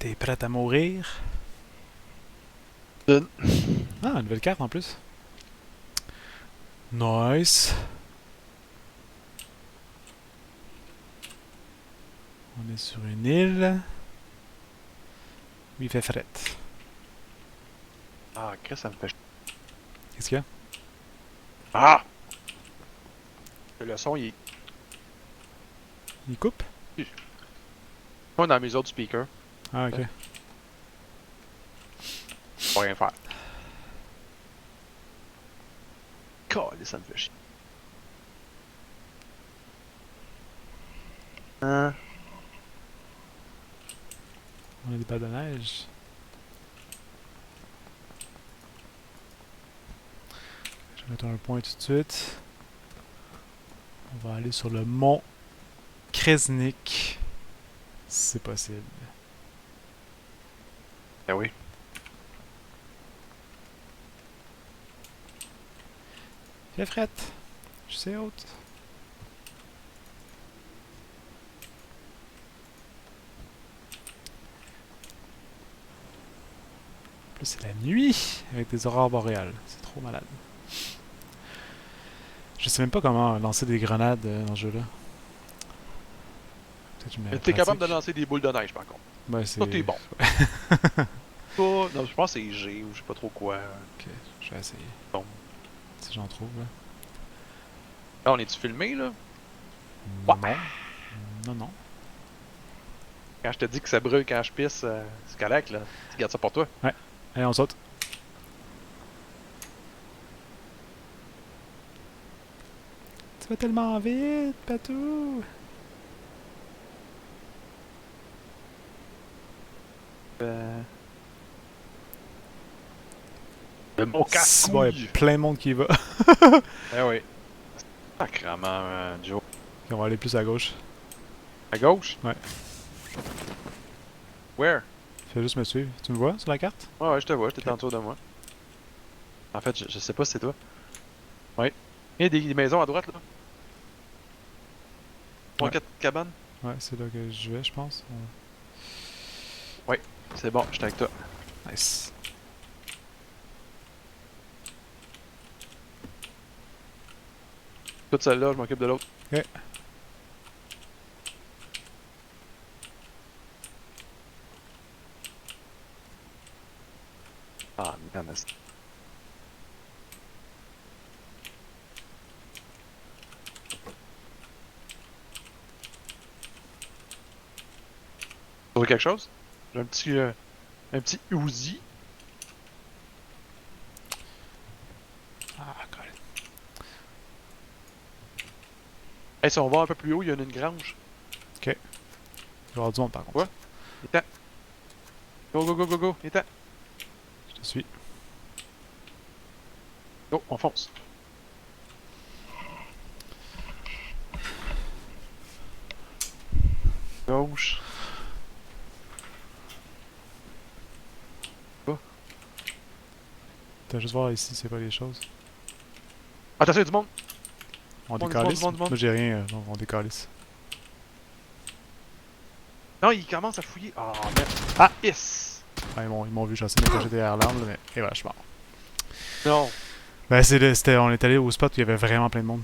T'es prête à mourir? Done. Ah, une nouvelle carte en plus. Nice. On est sur une île. Où il fait fret. Ah, Chris, ça me fait chier. Qu'est-ce qu'il y a? Ah! Le son, il est Il coupe? pas dans mes autres speakers. Ah, ok. Pas rien faire. Calé, ça me fait chier. Hein? On a des balles de neige. Je vais mettre un point tout de suite. On va aller sur le mont Kresnik. Si c'est possible. Ben oui. Il fait fret. Je sais haute. En plus, c'est la nuit avec des aurores boréales. C'est trop malade. Je sais même pas comment lancer des grenades dans ce jeu-là. Peut-être que je Mais me t'es capable de pratique. lancer des boules de neige, par contre. Ouais, Ça, t'es c'est. bon. Ça, non, je pense que c'est G ou je sais pas trop quoi. Ok, je vais essayer. Bon. Si j'en trouve, là. Là, on est-tu filmé, là? Ouais. Non. Non, non. Quand je te dis que ça brûle quand je pisse, c'est correct, là. Tu gardes ça pour toi. Ouais. Allez, on saute. Tu vas tellement vite, Patou. Euh... Le mot C'est bon, il y a casse-couille! plein de monde qui y va. Eh oui. Sacrement, Joe. Ok, on va aller plus à gauche. À gauche? Ouais. Where? Fais juste me suivre. Tu me vois sur la carte? Ouais, ouais, je te vois, je t'étais Ok. en dessous de moi. En fait, je sais pas si c'est toi. Ouais. Il y a des maisons à droite, là. Trois, Ouais. quatre cabanes. Ouais, c'est là que je vais, je pense. Ouais, c'est bon, j'étais avec toi. Nice. Toute celle-là, je m'occupe de l'autre. Ok. Ah, man, c'est... Tu veux quelque chose? J'ai un petit Uzi. Ah, cool. Hey, si on va un peu plus haut, il y a une grange. Ok. Il va y avoir du monde par contre. Quoi? Il est temps. Go, go, go, go, go. Il est temps. Je te suis. Go, on fonce. Gauche. Go. T'as juste voir ici, c'est pas les choses. Attention, il y a du monde. On Du monde, du décalisse. monde, du monde. Moi j'ai rien, donc on décalisse. Non, il commence à fouiller. Ah, merde. Ah! Yes! Ah, ils m'ont vu, j'essaie de me cacher derrière l'arbre, là, mais. Et voilà, je suis mort. Non. Ben, on est allé au spot où il y avait vraiment plein de monde.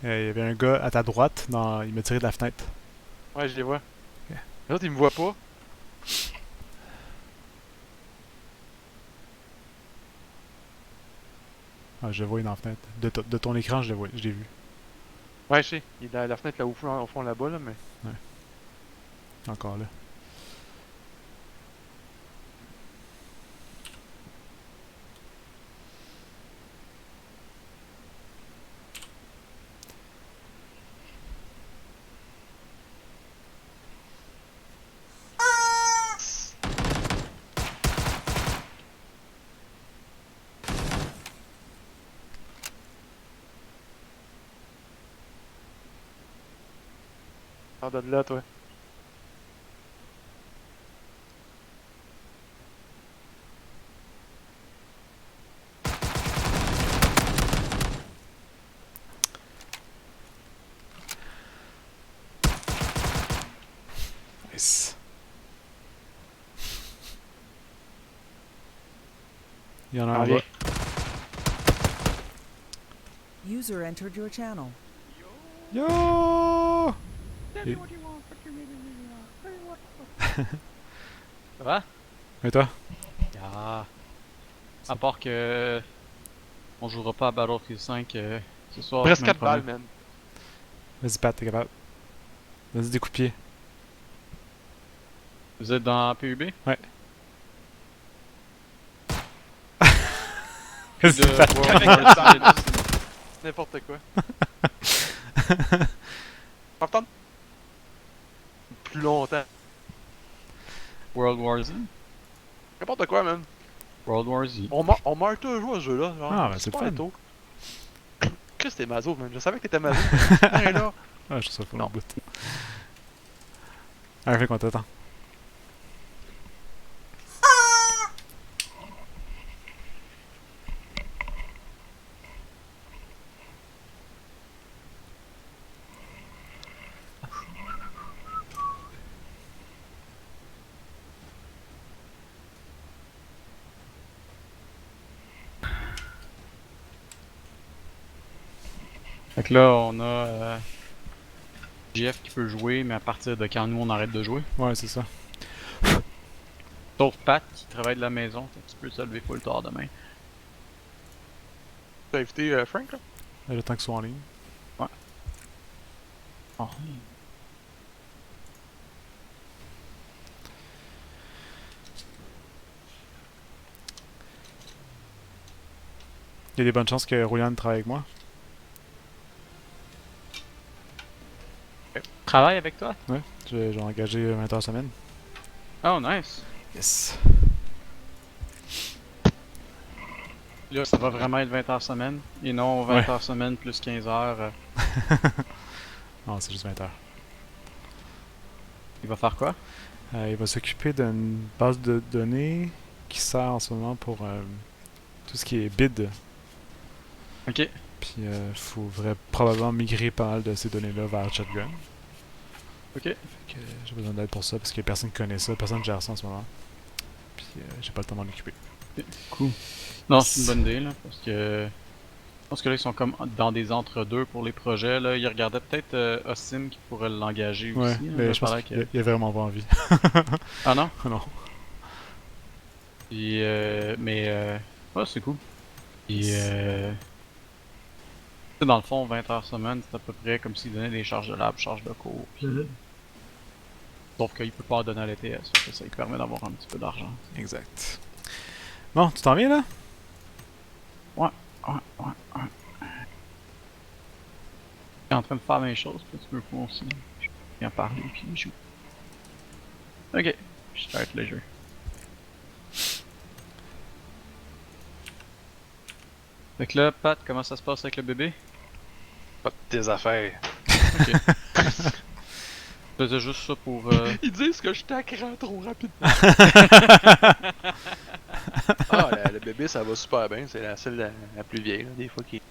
Il y avait un gars à ta droite, il m'a tiré de la fenêtre. Ouais, je les vois. Ok. L'autre, il me voit pas. Ah, je le vois dans la fenêtre. De ton écran, je le vois, je l'ai vu. Ouais, je sais. Il est à la fenêtre là au fond là-bas, là, mais. Ouais. Encore là. Sors de là, toi. Il y en a Ah, en viens. bas. User entered your channel. Yo! Et, Ça va? et toi? Ah. À part que on jouera pas à Battlefield 5 ce soir. Presque semaine 4 balles, prochaine. man. Vas-y, Pat, t'es capable. Vas-y, des coups de pied. Vous êtes dans PUB? Ouais. Vas-y, De Pat. World War Z. N'importe quoi. Entendre plus longtemps. World War Z? N'importe quoi, man. World War Z. On meurt toujours à ce jeu-là. Genre, Ah, ben, c'est super le fun. tôt. Chris, t'es maso, man. Je savais que t'étais maso. Et là. Ah, je trouve ça fou Non. le bout. Allez, fait qu'on t'attend. Fait que là, on a JF qui peut jouer, mais à partir de quand nous on arrête de jouer. Ouais, c'est ça. Sauf Pat qui travaille de la maison, fait qu'il peut se lever full tard demain. T'as invité Frank, là? Le temps qu'ils soient en ligne. Oh. Il y a des bonnes chances que Roulian travaille avec moi. Travaille avec toi? Ouais. J'ai engagé 20 heures semaine. Oh, nice. Yes. Là, ça va vraiment être 20 heures semaine, et non 20 Ouais. heures semaine plus 15 heures. Non, c'est juste 20 heures. Il va faire quoi? Il va s'occuper d'une base de données qui sert en ce moment pour tout ce qui est bid. Ok. Puis il faudrait probablement migrer pas mal de ces données-là vers Shotgun. Ok. Fait que j'ai besoin d'aide pour ça parce que personne connaît ça, personne gère ça en ce moment. Puis j'ai pas le temps d'en occuper. Cool. Non, c'est une bonne idée, là, parce que... Je pense que là, ils sont comme dans des entre-deux pour les projets, là. Ils regardaient peut-être Austin qui pourrait l'engager Ouais, aussi. là. mais Ça je pense paraît qu'il a vraiment pas envie. Ah non? Non. Puis, ouais, c'est cool. Puis, tu sais, dans le fond, 20 heures semaine, c'est à peu près comme s'il donnait des charges de lab, charges de cours. Puis... Sauf qu'il peut pas en donner à l'ETS, fait que ça lui permet d'avoir un petit peu d'argent. Exact. Bon, tu t'en viens là? Ouais. Je suis en train de faire mes choses, puis tu peux pas aussi. Je viens parler, puis je joue. Ok, je start le jeu. Fait que là, Pat, comment ça se passe avec le bébé? Pas de tes affaires. Ok. Je faisais juste ça pour. Ils disent que je t'accrans trop rapidement. Ah, le bébé, ça va super bien. C'est la seule, la plus vieille, là, des fois qui.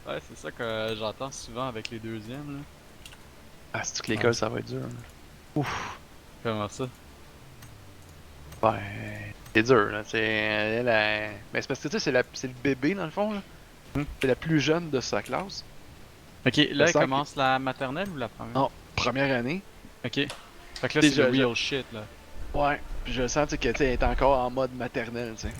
Ouais, c'est ça que j'entends souvent avec les deuxièmes, là. Ah, c'est que l'école, ça va être dur. Là. Ouf. Comment ça? Ouais, c'est dur, là. C'est mais c'est parce que tu sais, c'est le bébé, dans le fond, là. C'est la plus jeune de sa classe. Ok, là, il sent commence la maternelle ou la première? Non, première année. Ok. Fait que là, Déjà, c'est le real shit, là. Ouais. Puis je sens, tu sais, que, tu sais, elle est encore en mode maternelle, tu sais.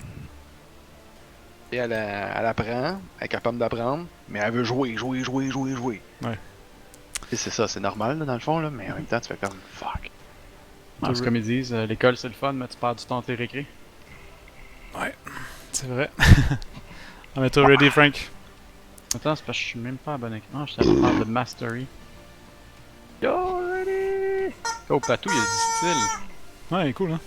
Et elle apprend, elle est capable d'apprendre, mais elle veut jouer. Ouais. Et c'est ça, c'est normal, là, dans le fond, là, mais en même temps, tu fais comme fuck. Ah, c'est comme ils disent, l'école c'est le fun, mais tu perds du temps à tes récré. C'est vrai. Ah, mais toi, ready, Frank? Attends, c'est parce que je suis même pas à bon écran, je savais faire de mastery. Yo, ready! Oh, Patou, il y a du style. Ouais, il est cool, hein?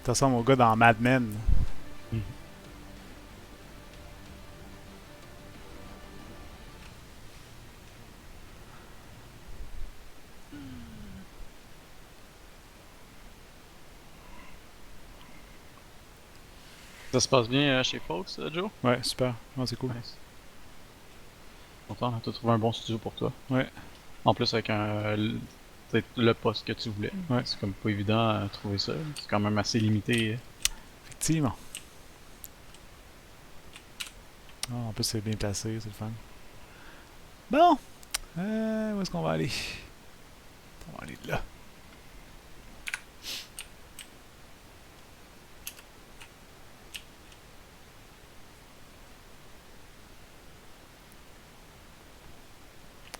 Ça ressemble au gars dans Mad Men. Ça se passe bien chez Folks, Joe? Ouais, super. Ouais, c'est cool. Nice. Content, t'as trouvé un bon studio pour toi. Ouais. En plus, avec le poste que tu voulais. Ouais. C'est comme pas évident à trouver ça. C'est quand même assez limité. Effectivement. Ah, en plus, c'est bien placé, c'est le fun. Bon! Où est-ce qu'on va aller? On va aller là.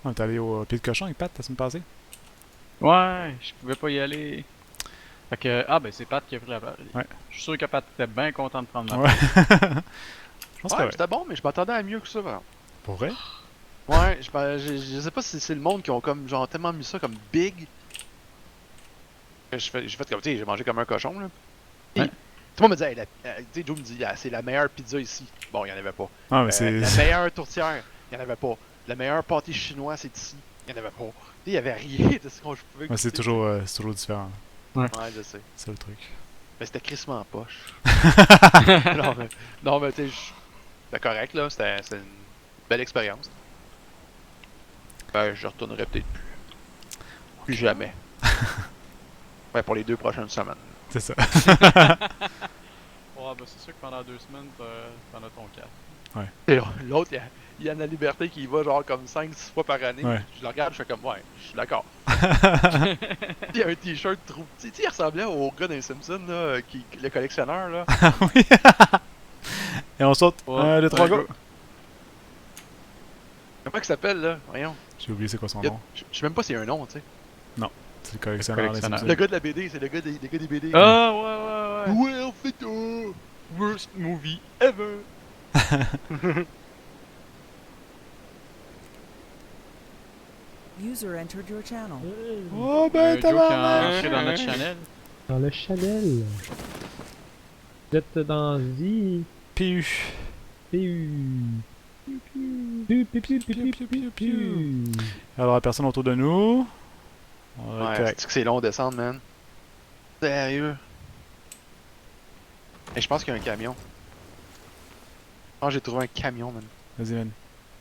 On est allé au pied de cochon avec Pat la semaine passée. Ouais, je pouvais pas y aller. Fait que, ah ben c'est Pat qui a pris la place. Ouais. Je suis sûr que Pat était bien content de prendre ma Ouais. place. Je pense Ouais, que ouais. c'était bon, mais je m'attendais à mieux que ça, par exemple. Pour vrai? Ouais, je sais pas si c'est le monde qui ont comme genre tellement mis ça comme big. Que j'ai fait comme, tu sais, j'ai mangé comme un cochon, là. Et Ouais. tout le monde me disait, hey, tu sais, Joe me dit, ah, c'est la meilleure pizza ici. Bon, il y en avait pas. Ah, mais c'est. La meilleure tourtière, il y en avait pas. Le meilleur pâté chinois, c'est ici. Il y en avait pas. Tu sais, il y avait rien de ce qu'on je pouvais Ouais, c'est goûter. toujours différent. Ouais, je sais. C'est ça le truc. Mais c'était crissement en poche. non, mais tu sais, c'était correct, là. C'était une belle expérience. Ben, je retournerai peut-être plus. Plus jamais. Ouais, pour les 2 prochaines semaines. C'est ça. Ouais, ben c'est sûr que pendant 2 semaines, t'en as ton cas. Et l'autre, il y a Anna Liberté qui y va genre comme 5-6 fois par année. Ouais. Je le regarde, je fais comme, ouais, je suis d'accord. Il y a un t-shirt trop petit. Tu sais, il ressemblait au gars d'un Simpson, là, le collectionneur, là. Oui. Et on saute. Ouais, Le 3 un go. gars. Comment il s'appelle, là? Voyons. J'ai oublié c'est quoi son Il y a- nom. Je sais même pas s'il y a un nom, tu sais. C'est le collectionneur. des collectionneur. Simpsons. Le gars de la BD, c'est le gars des BD. Ah ouais, ouais, ouais. Ouais, en fait, Worst movie ever. User entered your channel. Oh ben Joe qui a tabarnak! entré dans notre channel. Dans le Chanel. Vous êtes dans I. Piu. PU. Piu, piu, piu, piu, piu, piu, piu. Alors, personne autour de nous. On va être Ouais, correct. c'est que c'est long de descendre, man. Sérieux. Et je pense qu'il y a un camion. Oh, j'ai trouvé un camion, man. Vas-y, man.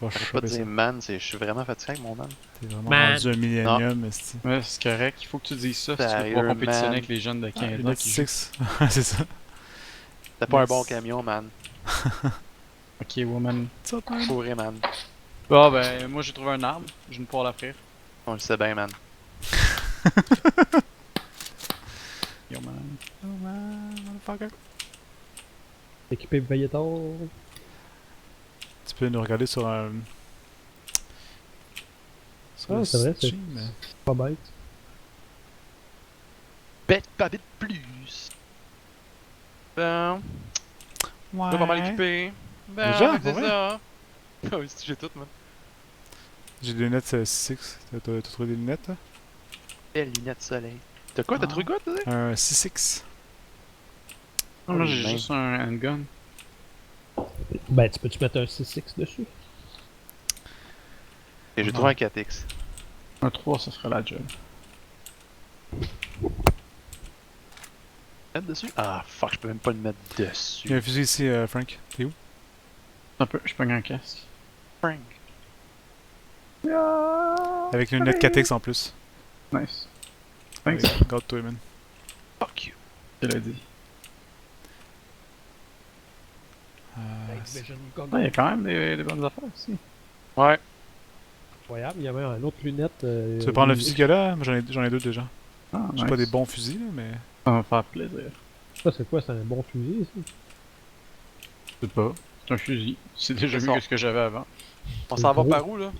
Va Je peux pas choper ça. dire man, je suis vraiment fatigué avec mon man. T'es vraiment Man. rendu un millénium, esti. Ouais, c'est correct. Il faut que tu dises ça si tu veux Sérieux, pouvoir compétitionner man. avec les jeunes de 15 ans Lunettes qui jouent. 6. C'est ça. C'était pas un Yes. bon camion, man. Ok, woman. Ça, man. Fourré, man. Bon, ben, moi j'ai trouvé un arbre. J'ai une poêle à frire. On le sait bien, man. Yo, man. Oh man, motherfucker. Équipé Veilletor. Tu peux nous regarder sur un. Sur Ah, le c'est vrai, c'est- stream, mais- Pas bête. Bête, pas vite plus. Bon, Ouais. pas mal équipé. Ben, Déjà? c'est Ouais. ça. Ah oui, j'ai tout, man. J'ai des lunettes 6. T'as trouvé des lunettes, là? Belle lunette soleil. T'as quoi? T'as Ah. trouvé quoi, toi? Un 6X. Non, moi Oh, j'ai man. juste un handgun. Ben, tu peux-tu mettre un 6X dessus? Et j'ai trouvé un 4X. Un 3, ça ferait la job. Mettre dessus? Ah, fuck, je peux même pas le mettre Il y a dessus. un fusil ici, Frank. T'es où? Un peu, je pogne un casque. Frank. Avec une lunette 4X en plus. Nice. Thanks. Garde-toi, man. Fuck you. Je l'ai dit. Il y a quand même des bonnes affaires aussi. Ouais. Incroyable, il y avait un autre lunette. Tu veux prendre le fusil qu'il y a là? Moi, j'en ai deux déjà. Ah, J'ai pas des bons fusils, là, mais. Ça va me faire plaisir. Ça, c'est quoi? C'est un bon fusil, ça? Je sais pas. C'est un fusil. C'est déjà C'est mieux ça. que ce que j'avais avant. On s'en va gros. par où, là?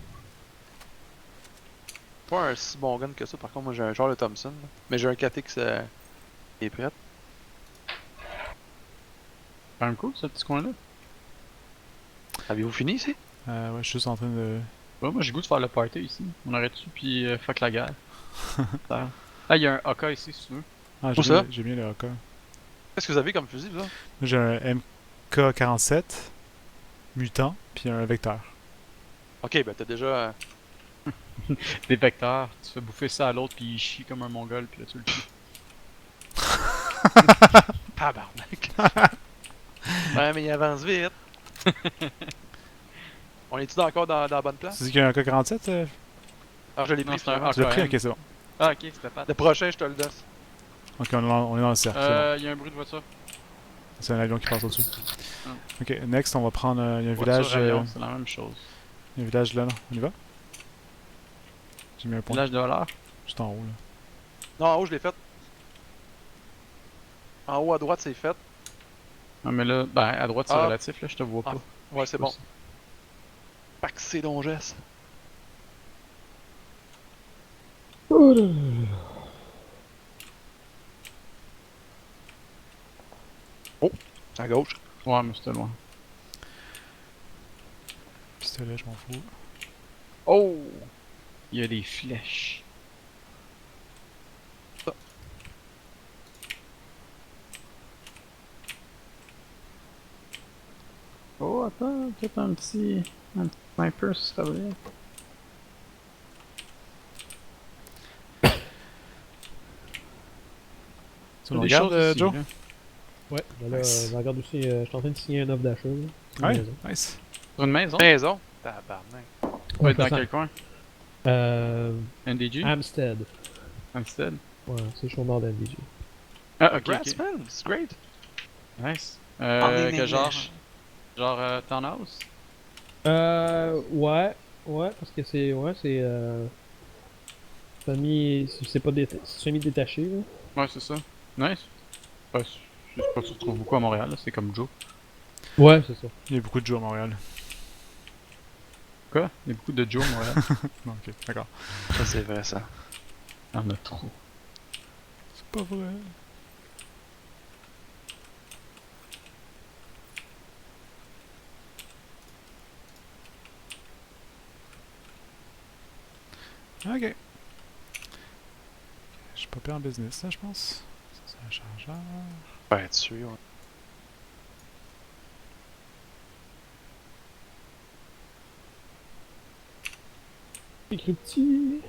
Pas un si bon gun que ça, par contre, moi j'ai un genre de Thompson. Là. Mais j'ai un 4X qui est prêt. Quand même cool, ce petit coin-là. Avez-vous fini ici? Ouais, je suis juste en train de. Ouais, moi j'ai le goût de faire le party ici. On arrête dessus puis fuck la guerre. Ça. Ah, il y a un AK ici si tu veux. Ah, Où ça? j'ai bien le AK. Moi, Qu'est-ce que vous avez comme fusil, là? j'ai un MK47, mutant, puis un vecteur. Ok, ben t'as déjà. Des vecteurs. Tu fais bouffer ça à l'autre puis il chie comme un mongol puis là tu le tues. Tabarnak! Ouais, mais il avance vite! On est-tu encore dans la bonne place? Tu dis qu'il y a un AK-47? Alors je l'ai Non, pris c'est un finalement. Tu l'as pris? AKM. Ok, c'est bon. Ah, ok, c'était pas. Le prochain, je te le donne. Ok, on est dans le cercle, c'est bon. Il y a un bruit de voiture. C'est un avion qui passe au-dessus. Ah. Ok, next, on va prendre. Il y a un Voiture, village. avion, c'est la même chose. Il y a un village là, là. On y va? J'ai mis un point. Village de dollars. Juste en haut, là. Non, en haut, je l'ai fait. En haut à droite, c'est fait. Non, mais là, ben, à droite, c'est Ah. relatif, là, je te vois Ah. pas. Ouais, c'est bon. Paxé Donges. Oh là là. À gauche. Ouais, mais c'était loin. Pistolet, je m'en fous. Oh! Il y a des flèches. Oh, attends, peut-être un petit sniper, si ça veut. Tu le regardes, Joe? Ouais, ben là, Nice. je regarde aussi, je suis en train de signer une offre d'achat. là. Une Ouais, maison. nice. Sur une maison? Maison. Tabarnak. Tu vas être dans ça quel sent- coin? Euh, NDG? Amstead. Amstead? Ouais, c'est sur le bord d'MDG. Ah, ok, ok. Congrats, man. C'est great. Nice. Parlez Que genre? English. Genre Townhouse? Ouais, ouais, parce que c'est c'est pas semi-détaché, là. Ouais, c'est ça. Nice. Ouais, je sais pas si tu retrouves beaucoup à Montréal, là, c'est comme Joe. Ouais, c'est ça. Il y a beaucoup de Joe à Montréal. Quoi? Il y a beaucoup de Joe à Montréal. Non, ok, d'accord. Ça, c'est vrai, ça. Il y en a trop. C'est pas vrai. Ok. Je suis pas pire en business, là, je pense. Ça, c'est un chargeur. Ouais, dessus, ouais. Écrit petit.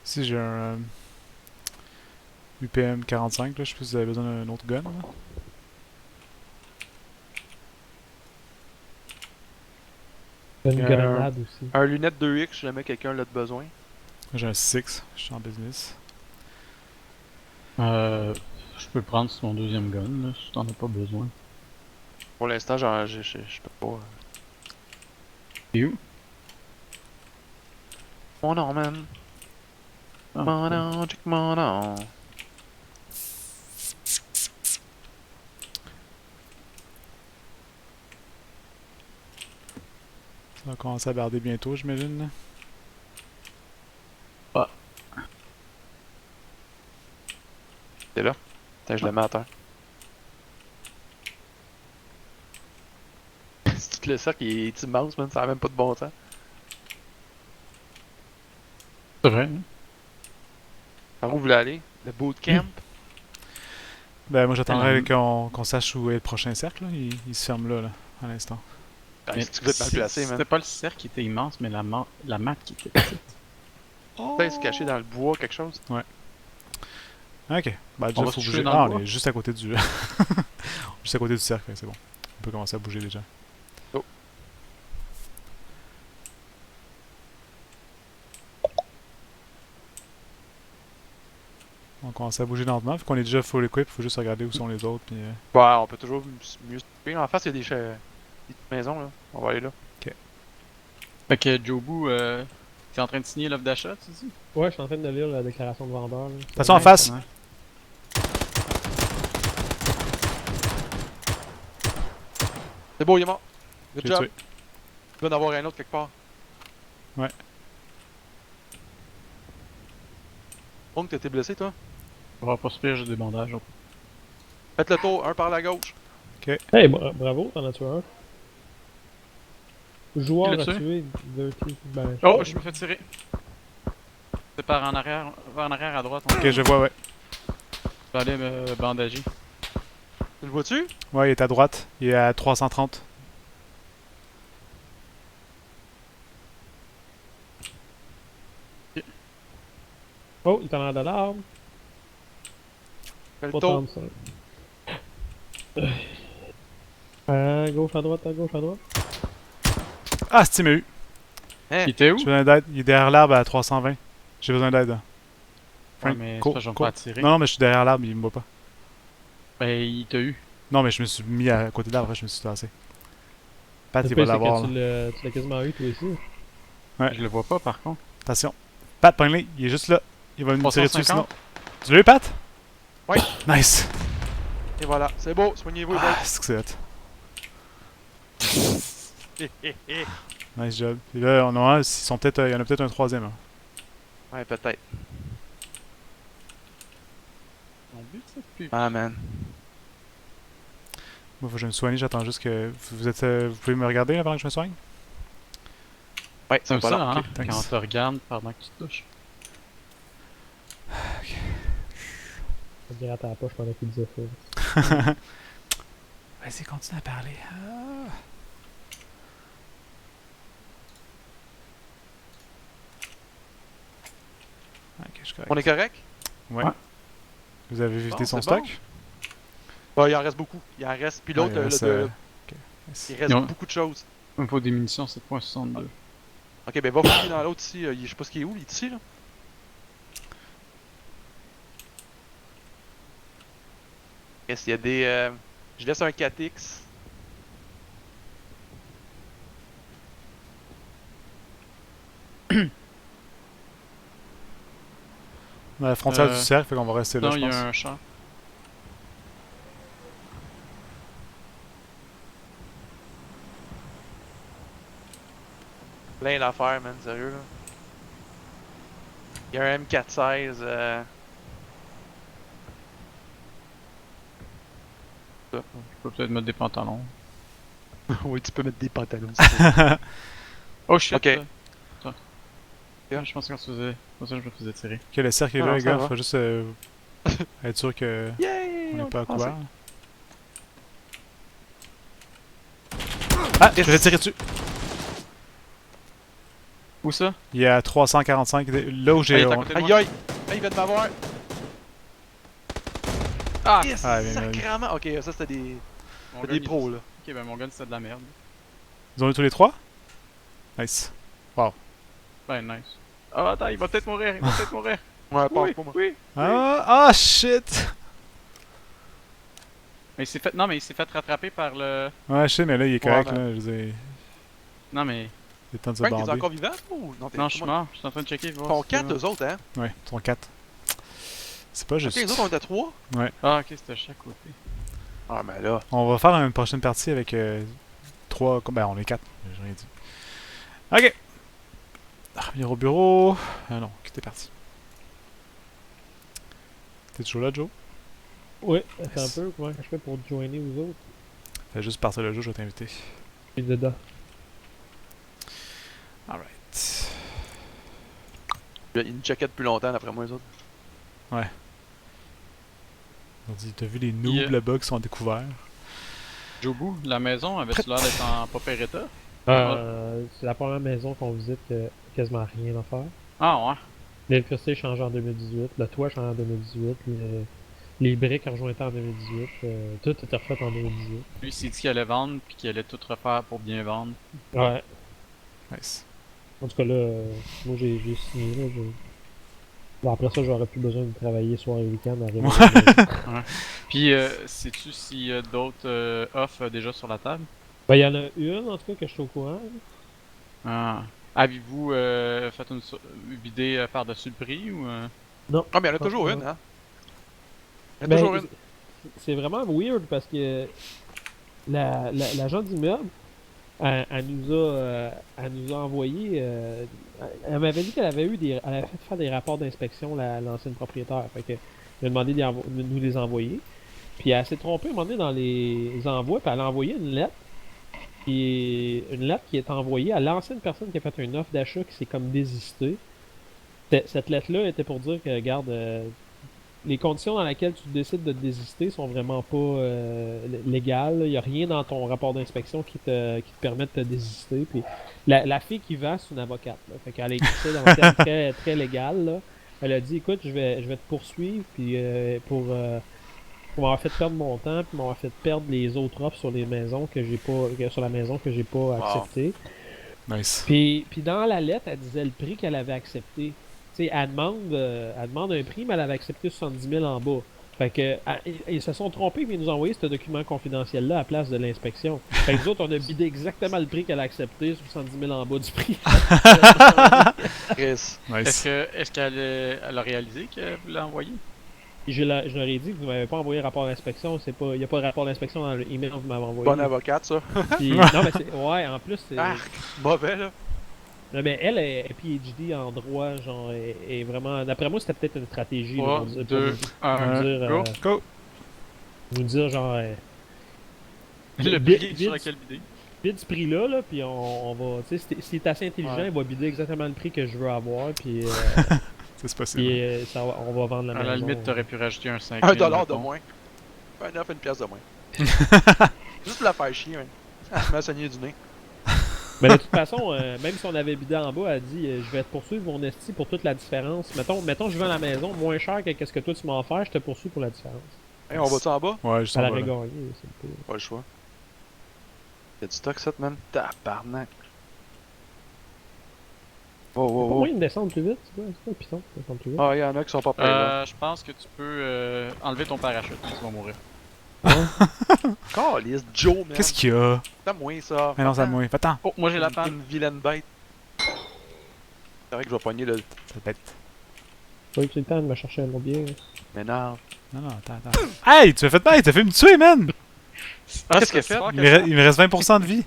Si j'ai un UPM 45, là, je sais pas si vous avez besoin d'un autre gun. Là. Une Euh, grenade aussi. Un lunette 2X, si jamais quelqu'un l'a de besoin. J'ai un 6, je suis en business. Je peux prendre sur mon deuxième gun, là, si t'en as pas besoin. Pour l'instant, genre, je peux pas. Et où? Mon nom, man. Ah, Mon cool. nom, check mon nom. Ça va commencer à barder bientôt, j'imagine. là. T'es là? Attends, je le mets à terre. C'est tout le cercle, il est immense, man. Ça a même pas de bon sens. C'est vrai, hein? Par où vous voulez aller? Le bootcamp? Ben, moi, j'attendrais Tellement. qu'on sache où est le prochain cercle. Là. Il se ferme là, à l'instant. Ah, Mais c'est que vous êtes mal placé, man. C'était pas le cercle qui était immense, mais la map qui était petite. Peut-être se cacher dans le bois, quelque chose. Ok. Ben, déjà, On va faut se bouger. toucher dans Ah, le on bois? est juste à côté du. juste à côté du cercle, c'est bon. On peut commencer à bouger déjà. Oh. On commence à bouger lentement. Vu qu'on est déjà full equip, faut juste regarder où sont les autres. Puis, Bah, on peut toujours mieux se taper. En face, il y a des petites maisons, là. On va aller là. Fait que Jobu, t'es en train de signer l'offre d'achat, tu dis? Ouais, je suis en train de lire la déclaration de vendeur. Là. Attention en face! Ouais. C'est beau, il est mort. Je Good l'ai job. tué. Il doit en avoir un autre quelque part. Ouais. Oncle, t'étais blessé, toi? On va pas se pire, j'ai des bandages. Faites le tour, un par la gauche. Hey, bravo, t'en as tué un. Joueur Qui l'a a tué? tué Dirty. Ben, Oh, je me fais tirer. C'est par en arrière à droite. Ok, je vois, ouais. Je vais aller me bandager. Tu le vois-tu? Ouais, il est à droite. Il est à 330. Oh, il est en l'air de l'arbre. Fais le Pas tour. 35. À gauche, à droite, à gauche, à droite. Ah, c'est m'a eu. Il était où? J'ai besoin d'aide. Il est derrière l'arbre à 320. J'ai besoin d'aide. Ouais, Frank, mais c'est cours, pas, je vais me cours. faire tirer. Non, non, mais je suis derrière l'arbre, il me voit pas. Ben, il t'a eu. Non, mais je me suis mis à côté de l'arbre, après je me suis tassé. Pat, Le il va pire, c'est l'avoir. que là. tu l'as quasiment eu, toi aussi. Ouais. Je le vois pas, par contre. Attention. Pat, pogne-le, il est juste là. Il va nous tirer dessus 350? sinon. Tu l'as eu, Pat? Ouais. Nice. Et voilà, c'est beau, soignez-vous les boys. Ah, c'est que c'est hot. Nice job. Et là, on a un, il y en a peut-être un troisième. Hein. Ouais, peut-être. Mon but, c'est plus. Ah, man. Moi, faut que je me soigne, j'attends juste que. Vous pouvez me regarder là, pendant que je me soigne? Ouais, C'est comme pas ça, long. hein, thanks. quand on te regarde pendant que tu te touches. Je dirais à ta poche pendant qu'il disait ça. Vas-y, continue à parler. Ah. Ok, je suis correct. On est correct? Ouais. Ouais. Vous avez vidé Bon, son c'est bon. stock? Bah, il en reste beaucoup. Il en reste. Puis l'autre, Ouais, il reste, ok. Nice. il reste Non. beaucoup de choses. Il me faut des munitions 7.62. Ok, ben va fouiller dans l'autre ici. Je sais pas ce qu'il est où, il est ici là. Qu'est-ce qu'il y a des. Je laisse un 4X. On a la frontière Euh, du cercle, fait qu'on va rester là, Non, je il y pense. a un champ. Plein d'affaires, man, sérieux là. Il y a un M416. Je peux peut-être mettre des pantalons. Oui, tu peux mettre des pantalons. Oh shit! Ok. Attends. Yeah. Je pensais qu'on se faisait. Pour ça, je me faisais tirer. Ok, le cercle est Ah là, non, les ça gars. va. Faut juste être sûr que Yay! on n'est pas à commencé. couvert. Ah, je Yes. vais tirer dessus. Où ça? Il est à 345, là où Ah, il j'ai. est à côté de moi. Aïe aïe! Ah, il vient de m'avoir! Ah! Yes! Ah, mais- Sacrement! Ok, ça c'était des, Mon des gun, il- pros là. Ok, ben mon gun c'était de la merde. Ils ont eu tous les trois? Nice. Ben nice. Ah, attends, il va peut-être mourir, il va peut-être mourir. Ouais, Oui, pas moi. oui. Ah, shit! Mais il s'est fait. Non, mais il s'est fait rattraper par le. Ouais, je sais, mais là, il est correct, Ouais, là. Je veux dire, Non, mais. il est temps de se Frank, t'es bander. encore vivant ou non? Non, je suis mort. Je suis en train de checker. voir Ton si c'est 4, bon. eux autres, hein? Ouais, ils sont 4. C'est pas Ok, juste. les autres on était 3? Ah, ok, c'était à chaque côté. Ah, mais là. On va faire une prochaine partie avec 3. Ben, on est 4. J'ai rien dit. Ok! Revenir au bureau. Ah non, t'es parti. T'es toujours là, Joe? Ouais, attends Yes. un peu, comment je fais pour te joiner aux autres? Fais juste partir le jeu, je vais t'inviter. Je suis dedans. Alright. Il y a une jaquette plus longtemps d'après moi, les autres. On dit, t'as vu les noobs Yeah. là-bas qui sont découverts? Jobu, la maison avait-tu l'air d'être en pas pire état? C'est la première maison qu'on visite qui a quasiment rien à faire. Ah, ouais. L'électricité change en 2018, le toit change en 2018, les briques ont rejoint en 2018, tout était refait en 2018. Lui, il s'est dit qu'il allait vendre puis qu'il allait tout refaire pour bien vendre. Ouais. Nice. En tout cas là, moi j'ai signé là. Bon, après ça, j'aurais plus besoin de travailler soir et week-end à rénover la maison. Puis, sais-tu s'il y a d'autres offres déjà sur la table? Ben, il y en a une en tout cas que je suis au courant. Ah. Avez-vous fait une idée par-dessus le prix ou. Non. Ah, mais il y en a toujours Ouais. une, hein? Il y en a Ben, toujours une. c'est vraiment weird parce que l'agent d'immeuble, elle nous a envoyé. Elle m'avait dit qu'elle avait elle avait fait faire des rapports d'inspection, l'ancienne propriétaire. Fait que, elle a demandé de nous les envoyer. Puis elle s'est trompée à un moment donné dans les envois, puis elle a envoyé une lettre. Une lettre qui est envoyée à l'ancienne personne qui a fait une offre d'achat qui s'est comme désistée. Cette lettre-là était pour dire que, regarde, les conditions dans lesquelles tu décides de te désister sont vraiment pas légales. Il n'y a rien dans ton rapport d'inspection qui te permet de te désister. Puis la fille qui vend, c'est une avocate. Là. Fait qu'elle a écrit ça dans un terme très légal. Là. Elle a dit, écoute, je vais te poursuivre puis pour m'avoir fait perdre mon temps, puis m'avoir fait perdre les autres offres sur les maisons que j'ai pas, sur la maison que j'ai pas accepté. Nice. Puis dans la lettre, elle disait le prix qu'elle avait accepté. Tu sais, elle demande un prix, mais elle avait accepté 70 000 en bas. Fait que, ils se sont trompés, puis ils nous ont envoyé ce document confidentiel-là à la place de l'inspection. Fait que nous autres, on a bidé exactement le prix qu'elle a accepté, 70 000 en bas du prix. Chris. Nice. Est-ce qu'elle elle a réalisé qu'elle vous l'a envoyé? Je leur ai dit que vous m'avez pas envoyé rapport d'inspection, il n'y a pas de rapport d'inspection dans l'email que vous m'avez envoyé. Bonne avocate, ça. Puis, non, mais ouais, en plus, c'est. Arc. Mauvais, là. Non, mais elle est PhD en droit, genre, est vraiment. D'après moi, c'était peut-être une stratégie. 3, là, 2, 1, dire, go! Go! vous dire, genre, Le bid- prix bid- sur lequel bider. bid ce prix-là, là, puis on va. Tu sais, si t'es assez intelligent, Ouais. il va bider exactement le prix que je veux avoir, puis, C'est possible. puis on va vendre la À maison. la limite, t'aurais pu rajouter un 5 $1 de moins. Un offre, une pièce de moins. Juste pour la faire chier, man. Elle m'a saigné du nez. Mais de toute façon, même si on avait bidé en bas, elle dit je vais te poursuivre mon esti pour toute la différence. Mettons je vends la maison moins cher que ce que toi tu m'as offert, je te poursuis pour la différence. Hey, on va-tu en bas? Ouais, juste en Elle bas, aurait là. gagné, c'est le pire. Pas le choix. Y'a du stock, ça, man. Tabarnak. Oh, Pas oh, oh. moyen de descendre plus vite, c'est quoi le piton? Descendre plus vite. Ah, y'en a qui sont pas prêts, là. Je pense que tu peux enlever ton parachute, tu vas mourir. Calisse, Joe, man. Qu'est-ce qu'il y a? T'as moins ça. Ah non, ça mouille. Attends. Oh, moi j'ai la Une panne. vilaine bête. C'est vrai que je vais pogner le. Ça bête. Oui, c'est le temps de me chercher un autre bien. Mais non. Non, non, attends. Hey, tu m'as fait mal, t'as fait me tuer, man! Qu'est-ce qu'elle fait? Il me reste 20% de vie.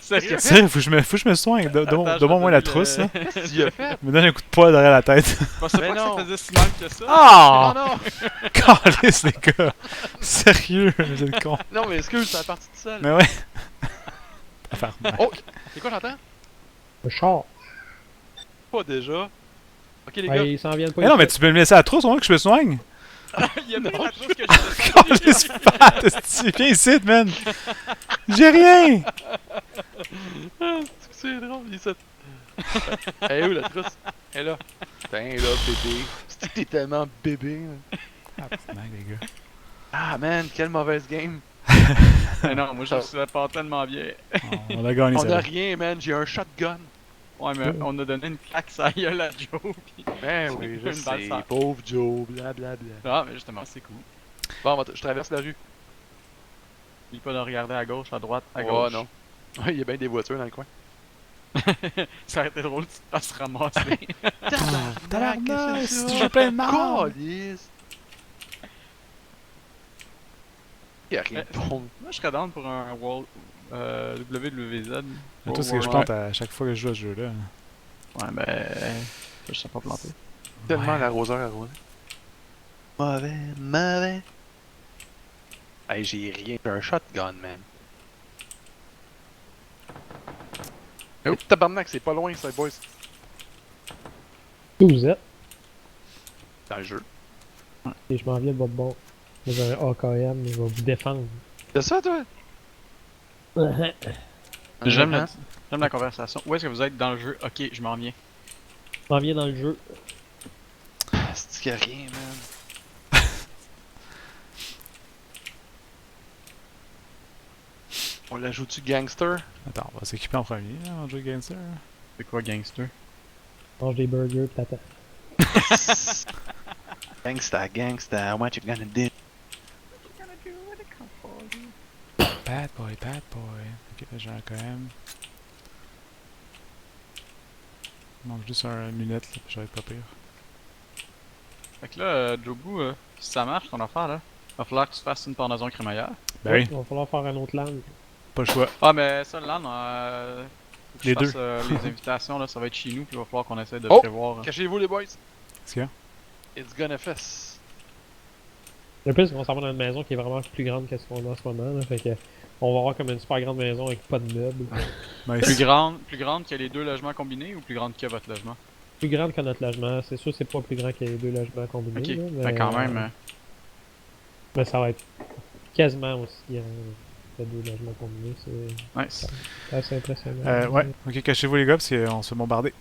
Sérieux? Sérieux, faut que je me soigne. Donne-moi moins la trousse, là. Qu'est-ce que tu as fait? Me donne un coup de poing derrière la tête. Je pensais Mais pas que non. ça faisait si mal que ça. Ah! Non, non! Calisse, les gars! Sérieux, j'ai le con. Non, mais excuse, c'est la partie de seule. Mais ouais. Enfin, Oh! C'est quoi, j'entends? Le char. Pas déjà. Ok, les gars. Ouais, ils s'en viennent pas. mais non, mais ici. tu peux me laisser la trousse au moins que je me soigne. Il y a pas la trousse que j'ai Calisse, Pat! esti, viens ici, man! J'ai rien! C'est drôle, il est ça. Elle est où la trousse? Elle est là. Putain, là, bébé. T'es tellement bébé. Là. Ah, c'est dingue, les gars. Ah, man, quelle mauvaise game. Mais non, moi je me suis pas tellement bien. On a gagné, On ça. a rien, man. J'ai un shotgun. Ouais, mais on a donné une claque ça gueule à Joe. Pis... Ben oui, je Une balle sais. sans- Pauvre Joe, blablabla. Ah, mais justement, c'est cool. Bon, je traverse la rue. N'oublie pas de regarder à gauche, à droite, à Oh gauche. non. Ouais, il y a bien des voitures dans le coin. Ça aurait été drôle si tu te fasses ramasser. Tabarnak, c'est toujours plein de marde. Calice. Y'a rien de bon. Moi je serais down pour un Wall WWZ. Mais toi, c'est que je plante à chaque fois que je joue à ce jeu-là. Ouais, ben. Je sais pas planter. Tellement l'arroseur arrosé. Mauvais, mauvais. Hey, j'ai rien. J'ai un shotgun, man. Oh, tabarnak, c'est pas loin, ça, boys. Où vous êtes? Dans le jeu. Et je m'en viens de votre bord. J'ai un AKM, je vais vous défendre. C'est ça, toi? J'aime Hein? la conversation. Où est-ce que vous êtes dans le jeu? Ok, je m'en viens. Je m'en viens dans le jeu. C'est qu'il y a rien, man. On la joue-tu gangster? Attends, on va s'équiper en premier, là, on joue Gangster. C'est quoi gangster? Mange des burgers pis t'attends. Gangsta, gangsta, what you gonna do? Bad boy, bad boy. Ok, là, j'ai un quand même. Il manque juste un lunette, là, puis j'aurais pas pire. Fait que là, Jobu, si ça marche ton affaire là, va falloir que tu fasses une pendaison crémaillère. Ben oui, Il va falloir faire un autre land. pas le choix. Ah, mais ça, là, faut que Les je fasse, deux. les invitations, là, ça va être chez nous, puis il va falloir qu'on essaie de Oh! prévoir. Cachez-vous, les boys. Qu'est-ce qu'il y a? It's gonna fess. Le plus, on s'en va dans une maison qui est vraiment plus grande que ce qu'on a en ce moment. Là, fait que on va avoir comme une super grande maison avec pas de meubles. Nice. Plus grande que les deux logements combinés ou plus grande que votre logement? Plus grande que notre logement. C'est sûr c'est pas plus grand que les deux logements combinés. Ok, là, mais, fait quand même. mais ça va être quasiment aussi grand que deux logements combinés. Nice. C'est assez impressionnant. Ouais, ok, cachez-vous les gars, parce qu'on se fait bombarder.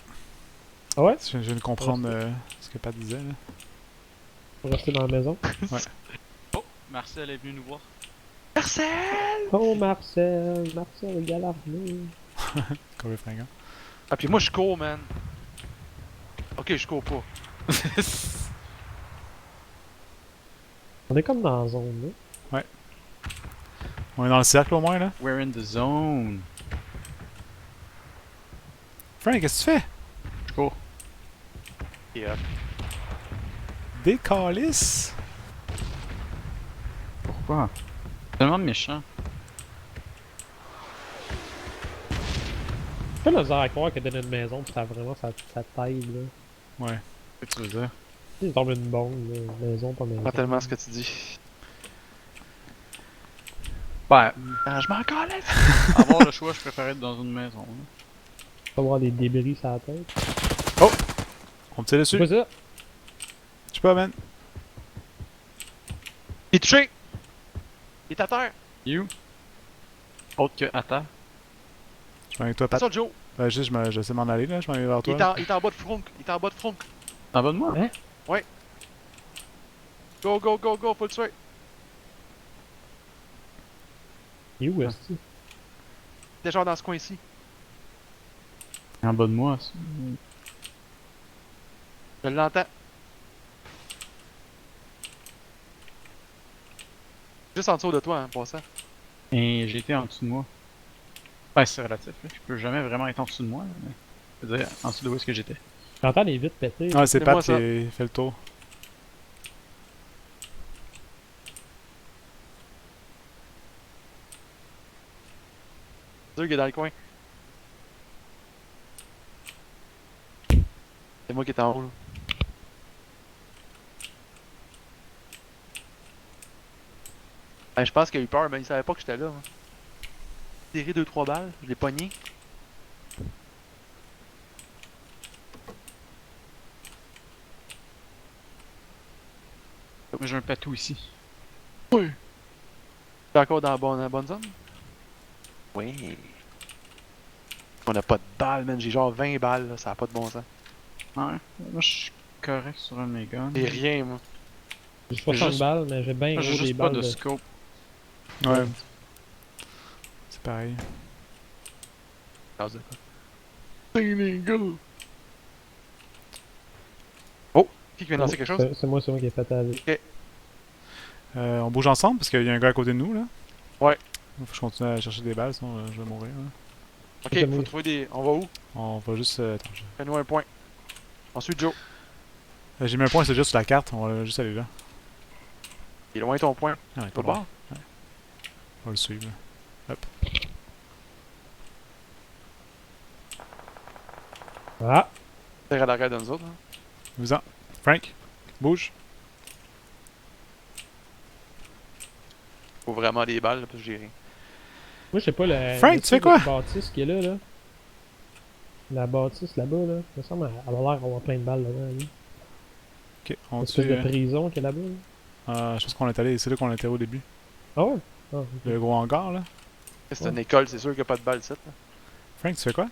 Ah ouais? Je viens de comprendre ce que Pat disait, là. Faut rester dans la maison. Marcel est venu nous voir. Marcel! Oh Marcel, Marcel Galarné. Corey fringant. Ah, puis moi, je cours, man. Ok, je cours pas. On est comme dans la zone là. On est dans le cercle au moins là. We're in the zone. Frank, qu'est-ce que tu fais? Je cours. Et Des calices? Pourquoi? Tellement méchant. Je fais le hasard à croire que dans une maison, pis ça vraiment ça t'aide là. Ouais. Qu'est-ce que tu veux dire? Il tombe une bombe, là. Maison, pas maison. pas tellement ce que tu dis. Ben, Ah, je m'en calais! avoir le choix, je préfère être dans une maison. Là. Pas avoir des débris sur la tête. On me tire C'est dessus? quoi ça? Je sais pas, man. Il est touché! Il est à terre! You? Autre que à terre. Je vais avec toi, Pat. Attention, Joe! Je sais m'en aller là, je m'en vais vers toi. Il est en bas de front. Il est en bas de front. En bas de moi? Hein? Go, go, go, go, faut le tuer! Il est où est-ce que Il est genre dans ce coin-ci. En bas de moi. Ça. Je l'entends. Juste en dessous de toi, hein, pour ça. Et j'ai été en dessous de moi. Ben, c'est relatif. Là. Je peux jamais vraiment être en dessous de moi. Là, mais... Je veux dire, en dessous de où est-ce que j'étais. J'entends les vitres péter. Ouais, c'est C'est moi, Pat ça. qui fait le tour. C'est sûr qu'il est dans le coin. C'est moi qui est en haut, là. Ben, je pense qu'il a eu peur, mais il savait pas que j'étais là. Hein. Tiré 2-3 balles, je l'ai pogné. Mais j'ai un patou ici. T'es encore dans la bonne zone? Oui. On a pas de balles, man. J'ai genre 20 balles, là. Ça a pas de bon sens. Ouais. Moi, je suis correct sur un de mes guns. J'ai rien, moi. J'ai 60 juste- balles, mais j'ai bien Moi, gros j'ai des juste pas balles de de... scope. Ouais. C'est pareil. Cause de quoi? Les gars! Oh! Qui vient de lancer quelque chose? C'est moi qui ai fait avec. On bouge ensemble parce qu'il y a un gars à côté de nous là. Ouais. Faut que je continue à chercher des balles, sinon je vais mourir. Là. Ok, C'est faut moi. trouver des. On va où? On va juste. Attends, Fais-nous un point. Ensuite, Joe. j'ai mis un point, c'est juste sur la carte, on va juste aller là. Il est loin ton point. Ah, ouais, Pas pas bas? On va le suivre. Là. Ah! T'es à l'arrêt de nous autres. Hein. Vous-en. Frank, bouge. Faut vraiment des balles, là, parce que j'ai rien. Moi, je sais pas, la... Frank, tu fais quoi? La bâtisse qui est là, là. La bâtisse là-bas, là. Ça me semble elle a l'air d'avoir plein de balles là-dedans. Là. Ok, on L'espèce tue. de prison qui est là-bas. Là. Je pense qu'on est allé, c'est là qu'on était au début. Ah ouais? Ah, ok. Le gros hangar là. C'est une école, c'est sûr qu'il n'y a pas de balles, ici. Là. Frank, tu fais quoi?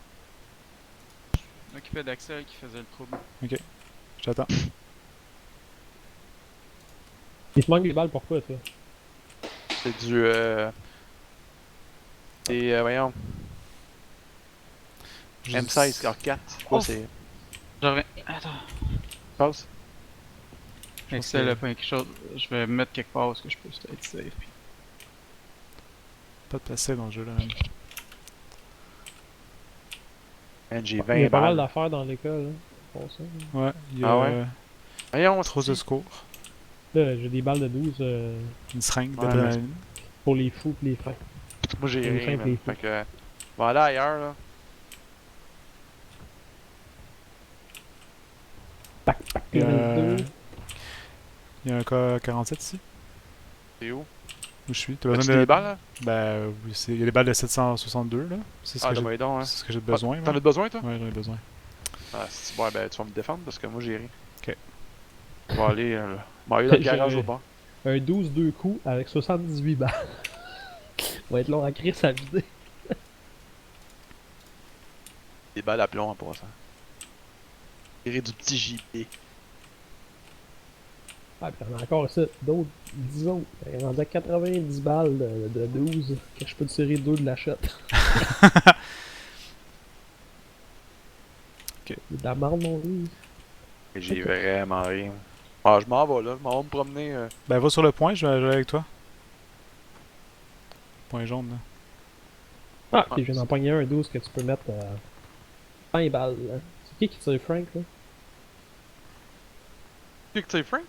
Occupé d'Axel qui faisait le trouble. J'attends. Il te manque des balles, pourquoi, toi? C'est du. C'est. Voyons. M16 R4. C'est quoi, Oh. c'est. Je reviens. Attends. Passe. Axel a pas quelque chose. Je vais me mettre quelque part où est-ce que je peux être safe. Puis... Pas de place safe dans le jeu là. Même. Man, j'ai Il y 20 a pas mal balles. d'affaires dans l'école, là. Pour ça. Là, Ouais, il y a Ah ouais? Voyons, trop de c'est. secours. Là, j'ai des balles de 12 Une seringue Ouais, d'adrénaline. pour les fous pis les fins. Moi, j'ai Les rien, fins pis les man. fous. Fait que. On va aller ailleurs, là. Il y a, Level 2. il y a un K47 ici. C'est où? Où je suis. T'as As-tu besoin de. des balles, là? Ben oui, il y a des balles de 762 là. C'est ce Ah, que j'ai ben donc, hein. c'est ce que j'ai besoin. T'en moi. as besoin, toi? Ouais, j'en ai besoin. Ah, si bon, ben, tu vas me défendre parce que moi, j'ai rien. Ok. On va aller, on va aller dans le garage au bas. Un 12 2 coups avec 78 balles. Va être long à crier sa vider. Des balles à plomb en passant. Tirer du petit JP. Ah, puis t'en as encore ça, d'autres, 10 autres. Il est rendu à 90 balles de 12, que je peux tirer 2 de la shot. Ok. C'est de la merde, mon livre. Et j'ai vraiment rien. Ah, je m'en vais là, je m'en vais me promener. Ben, va sur le point, je vais aller avec toi. Point jaune, là. Ah, puis je viens d'en pogner un 12 que tu peux mettre 20 balles. Là. C'est qui tire Frank, là? Tu sais Frank?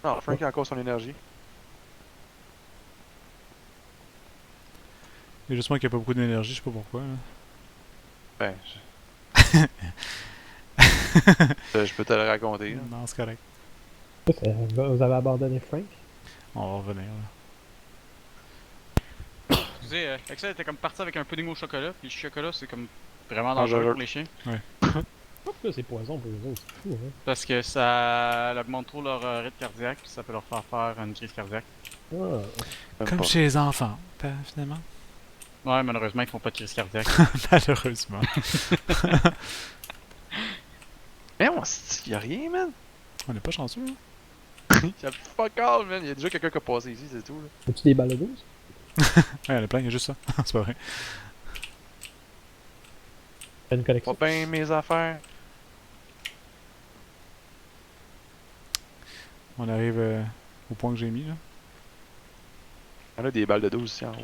Non, Frank a encore son énergie. Il y a juste moi qui a pas beaucoup d'énergie, je sais pas pourquoi. Là. Ben, je peux te le raconter. Là. Non, c'est correct. Vous avez abandonné Frank? On va revenir, là. Excusez, Axel était comme parti avec un pudding au chocolat, puis le chocolat c'est comme vraiment Dangereux. dangereux pour les chiens. Pourquoi c'est poison pour eux autres? C'est fou, hein? Parce que ça augmente trop leur rythme cardiaque, puis ça peut leur faire une crise cardiaque. Ah, Même Comme pas. chez les enfants, finalement. Ouais, malheureusement, ils font pas de crise cardiaque. Malheureusement. Mais on y'a rien, man. On n'est pas chanceux, hein? Y'a fuck all, man. Y'a déjà quelqu'un qui a passé ici, c'est tout. Là. as-tu des balles de 12? Ouais, il y en a plein, il y a juste ça. C'est pas vrai. T'as une collection? Pas bien mes affaires. On arrive au point que j'ai mis, là. On a des balles de 12 ici en haut.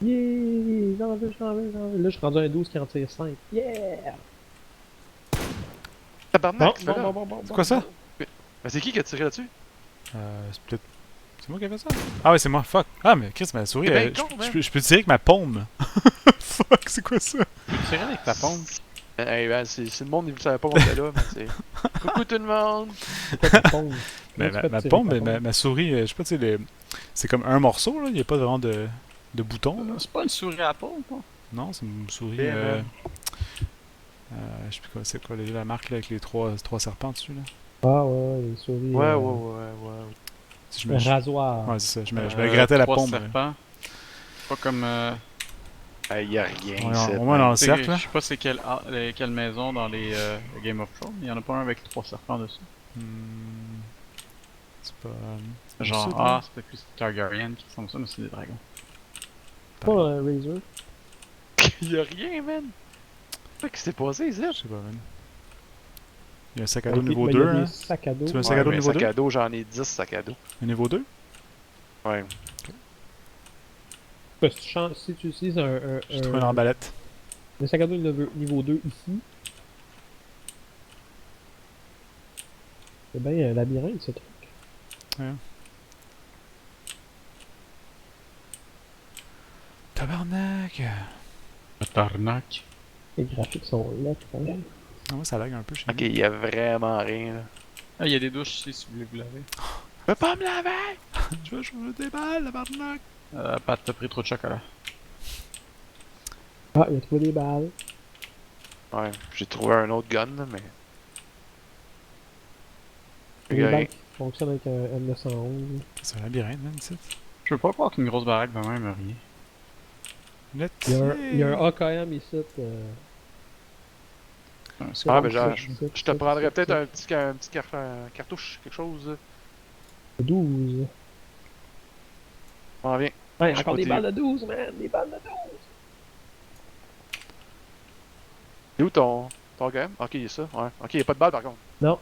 Yeah! J'en veux. Là, je suis rendu à un 12 qui en tire 5. Yeah! Tabarnak, tu fais là? C'est quoi ça? Mais c'est qui a tiré là-dessus? C'est peut-être... C'est moi qui ai fait ça? Ah ouais, c'est moi, fuck. Ah, mais Chris, ma souris, T'es bien je con, man. je peux tirer avec ma paume. Fuck, c'est quoi ça? Tu tirais avec ta pompe. Hey, ben, si le monde ne savait pas qu'on était là, mais c'est. Coucou tout le monde! Pourquoi ta paume? Ben, ma paume, ma souris, je sais pas, tu sais, c'est comme un morceau, là. Il n'y a pas vraiment de bouton, là. C'est pas une souris à pompe, hein? Non, c'est une souris. Yeah, man. Je sais plus quoi, c'est quoi la marque là avec les trois serpents dessus là. Ah ouais, les souris. Ouais. Si je Un rasoir. Ouais, c'est ça. Je me grattais la 3 paume. serpents. Pas comme. Hey, y'a rien, Ouais, c'est au moins dans le Tu sais, cercle là. je sais pas c'est quelle maison dans les Game of Thrones, mais il y en a pas un avec 3 serpents dessus. Hmm, c'est pas. Genre, sud, ah, hein? c'est peut-être plus Targaryen qui ressemble à ça, mais c'est des dragons. Pas un Razor. Y'a rien, man! Qu'est-ce qui s'est passé, ici? Je sais pas, man. Il y a un sac à dos Ok, niveau mais il y a 2. des Hein? sacs à dos. Tu veux un sac à dos mais niveau sac 2? à dos, j'en ai 10 sacs à dos. Un niveau 2? Ouais. Parce que si tu utilises J'ai trouvé une emballette. un sac à dos niveau 2 ici, c'est bien un labyrinthe ce truc. Tabarnak! Tarnac. Les graphiques sont là quand même. Ah, moi ça lag un peu chez Ok, y'a vraiment rien, là. Ah, il y a des douches ici si vous voulez vous laver. Je peux pas me laver! nous. Je vais jouer des balles, tabarnak! Pat, t'as pris trop de chocolat. Ah, il a trouvé des balles. Ouais, j'ai trouvé un autre gun, là, mais. Des Y'a rien. balles qui fonctionnent avec un M911. C'est un labyrinthe, man, ici. Je veux pas croire qu'une grosse baraque de même rien. Let's Il y a un AKM ici. C'est Ah, pas ben genre, ici, je te ici, prendrais ici, peut-être ici. un petit cartouche, quelque chose. 12. On vient. Ouais, Je encore des continue. balles de 12, man! Des balles de 12! C'est où ton gun? Ok, il y a ça. Ouais. Ok, y'a pas de balle par contre. Non,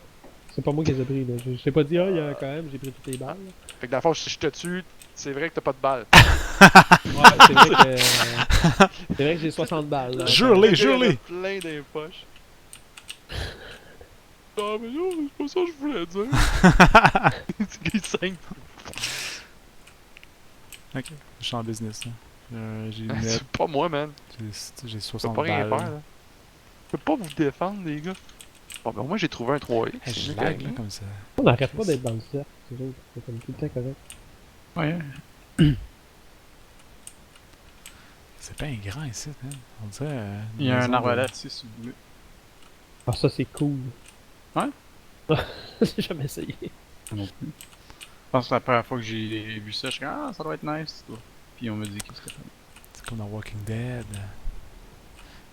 c'est pas moi qui les ai pris. Là. Je t'ai pas dit, ah, il y a un AKM, j'ai pris toutes les balles. là. Fait que dans le fond, si je te tue, c'est vrai que t'as pas de balle. Ouais, c'est vrai que. C'est vrai que j'ai 60 balles. Là. Jure-les, Il y en a jure-les! plein des poches. Ah, mais non, c'est pas ça que je voulais dire. C'est simple. Ok, je suis en business là. J'ai une C'est pas moi, man. j'ai Je peux 60 pas rien balles. faire, là. Je peux pas vous défendre, les gars. Bon, ben, au moins, j'ai trouvé un 3X. Hey, je c'est lag correct. là comme ça. On n'arrête pas d'être dans le cercle, c'est autres. C'est comme tout le temps correct. Ouais. C'est pas un grand ici, hein. On dirait. Il y a un maison de- arbalète ici si vous voulez. Ah, ça, c'est cool. Ouais? J'ai jamais essayé. Non plus. Je pense que la première fois que j'ai vu ça, je suis comme, ah, ça doit être nice. Puis on me dit qu'est-ce que c'est. C'est comme dans Walking Dead.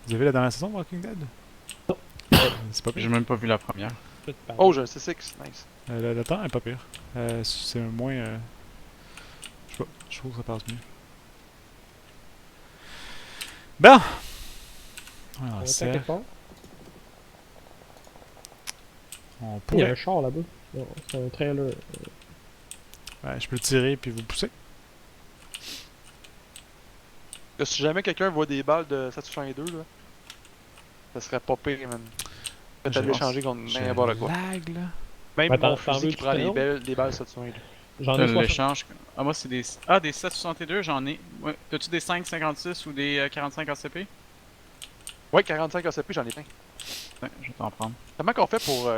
Vous avez vu la dernière saison de Walking Dead? C'est pas J'ai pire. même pas vu la première. Je peux te parler. Oh, j'ai un C6, nice. Le temps est pas pire. C'est moins... je sais pas, je trouve que ça passe mieux. Bon! Ouais, On on va attaquer serre. fort. On Il y a pourrait... un char là-bas. Non, c'est un trailer. Ouais, je peux le tirer puis vous pousser. Que si jamais quelqu'un voit des balles de 762, là, ça serait pas pire, man. Peut-être Je aller pense- changer contre Je n'importe quoi. lag, là. Même Ouais, mon t'en fusil veux qui du prend canon? les balles 762. J'en ai 60. L'échange. Ah, moi, c'est des. Ah, des 762, j'en ai. Ouais. T'as-tu des 5,56 ou des 45 ACP? Ouais, 45 ACP, j'en ai plein. Ouais, je vais t'en prendre. Comment qu'on fait pour.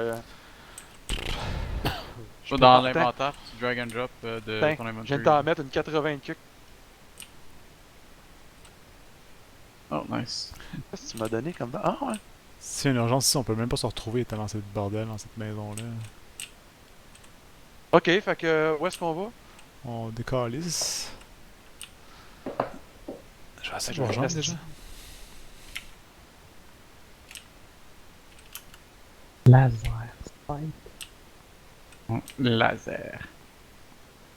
Ça, dans Attends. l'inventaire, tu drag and drop de Tiens, ton je inventory. viens de t'en mettre une 80 cuc. Oh, nice. Qu'est-ce que tu m'as donné comme balle? Ah ouais. Si y a une urgence ici, on peut même pas se retrouver tellement c'est de bordel dans cette maison-là. Ok, fait que où est-ce qu'on va? On décalisse. Je vais essayer de Je vous vais rejoindre rester- déjà. Laser. Spike. Laser.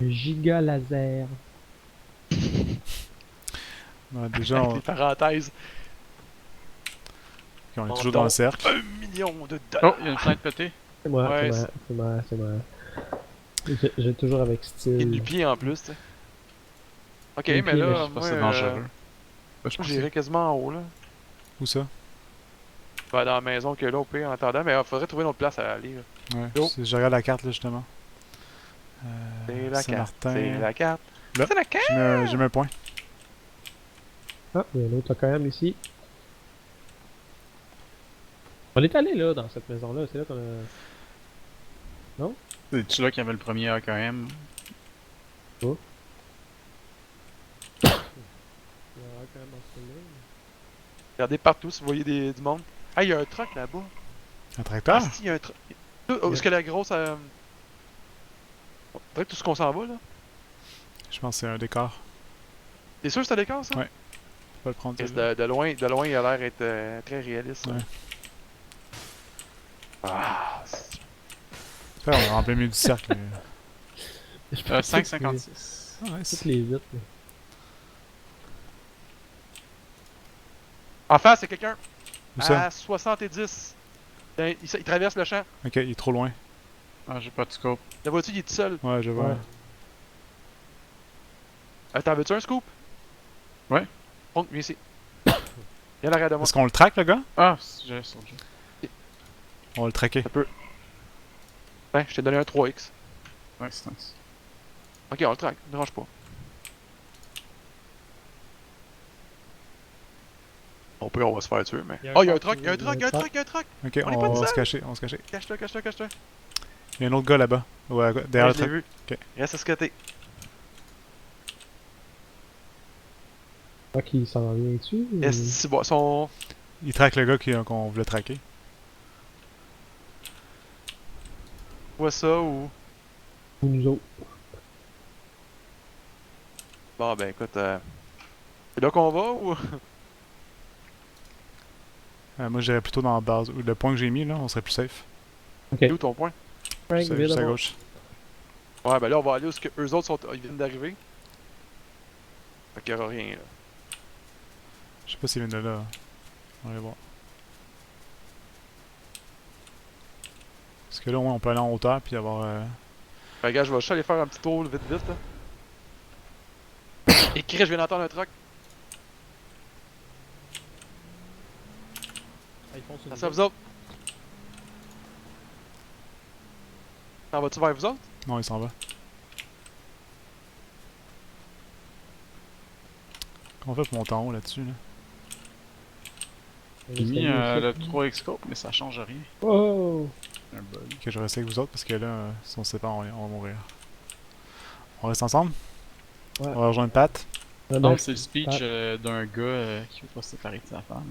Giga laser. Ouais, déjà, Avec on, des parenthèses. on est On toujours dans le tombe. cercle. 1 million de Oh, dollars. il y a une fenêtre pétée. C'est moi, Ouais, c'est moi. J'ai toujours avec Et style. du pied en plus, tu sais. Ok, Du mais pied, là, mais Je sais pas moi, si c'est dangereux. Ouais, je moi pense j'irais quasiment en haut, là. Où ça? Ben, dans la maison que là, au pire, en attendant. Mais il faudrait trouver une autre place à aller, là. Ouais, Yo. je regarde la carte là justement. C'est la carte. Saint-Martin. C'est la carte. Là. C'est la carte. J'ai mis un point. Ah, il y a un autre quand même ici. On est allé là, dans cette maison-là. C'est là qu'on a. C'est-tu là qu'il y avait le premier AKM? Il y a quand même dans celui-là. Regardez partout si vous voyez du monde. Ah, il y a un truck là-bas. Un tracteur? Ah, si, il y a un truck. Où est-ce que la grosse. Direct tout ce qu'on s'en va, là. Je pense que c'est un décor. T'es sûr que c'est l'écart, ça? Ouais. Je peux le prendre. Yes, celui-là. de loin, il a l'air être très réaliste. Ouais. Ah, On est en plein milieu du cercle. Je peux 5,56. Ah, nice. toutes les vitres. là. En face, c'est quelqu'un. Où ça? À 70. Il traverse le champ. Ok, il est trop loin. Ah, j'ai pas de scope. La voiture, il est tout seul. Ouais, je vois. Ouais. T'en veux-tu un scoop? Ouais. Bon, viens ici. Viens l'arrière de moi. Est-ce qu'on le traque, le gars? Ah, j'ai sur le jeu. On va le traquer. Ben, je t'ai donné un 3X. Ouais, c'est nice. Ok, on le traque. Ne dérange pas. Au pire, on va se faire tuer, mais. Il y a un Oh, il y a un truck, truck, il y a un truck, il y a un truck, il y a un truck. Ok, On est on pas va tout se seul. cacher, on va se cacher. Cache-toi, cache-toi, cache-toi. Il y a un autre gars là-bas. Ouais, derrière Ouais, le je l'ai truc. vu. Ok. Reste à ce côté. Pas qu'il s'en vient dessus. ou- Est-ce si bon, son. Il traque le gars qu'on voulait traquer. Vois ça ou. Ou nous autres. Bon, ben écoute. C'est là qu'on va ou. Moi, j'irais plutôt dans la base. Ou le point que j'ai mis, là, on serait plus safe. Ok. C'est où ton point? Frank, Juste viens juste à d'abord. gauche. Ouais, ben là, on va aller où eux autres ils viennent d'arriver. Fait qu'il y aura rien là. Je sais pas s'il vient de là. On va aller voir. Parce que là, au moins, on peut aller en hauteur puis avoir. Ben, regarde, je vais juste aller faire un petit tour vite vite là. Et Chris, je viens d'entendre un truck. Ah, ils font sur Ça nous c'est à vous autres. T'en vas-tu vers vous autres? Non, il s'en va. Comment on fait pour monter en haut là-dessus, là? autres. J'ai mis L'escalier le aussi. 3x scope, mais ça change rien. Oh! Un bug. Ok, je reste avec vous autres parce que là, si on se sépare, on va mourir. On reste ensemble? Ouais. On va rejoindre Pat. Ah, Non, ben, c'est le speech Pat. d'un gars qui veut pas se séparer de sa femme.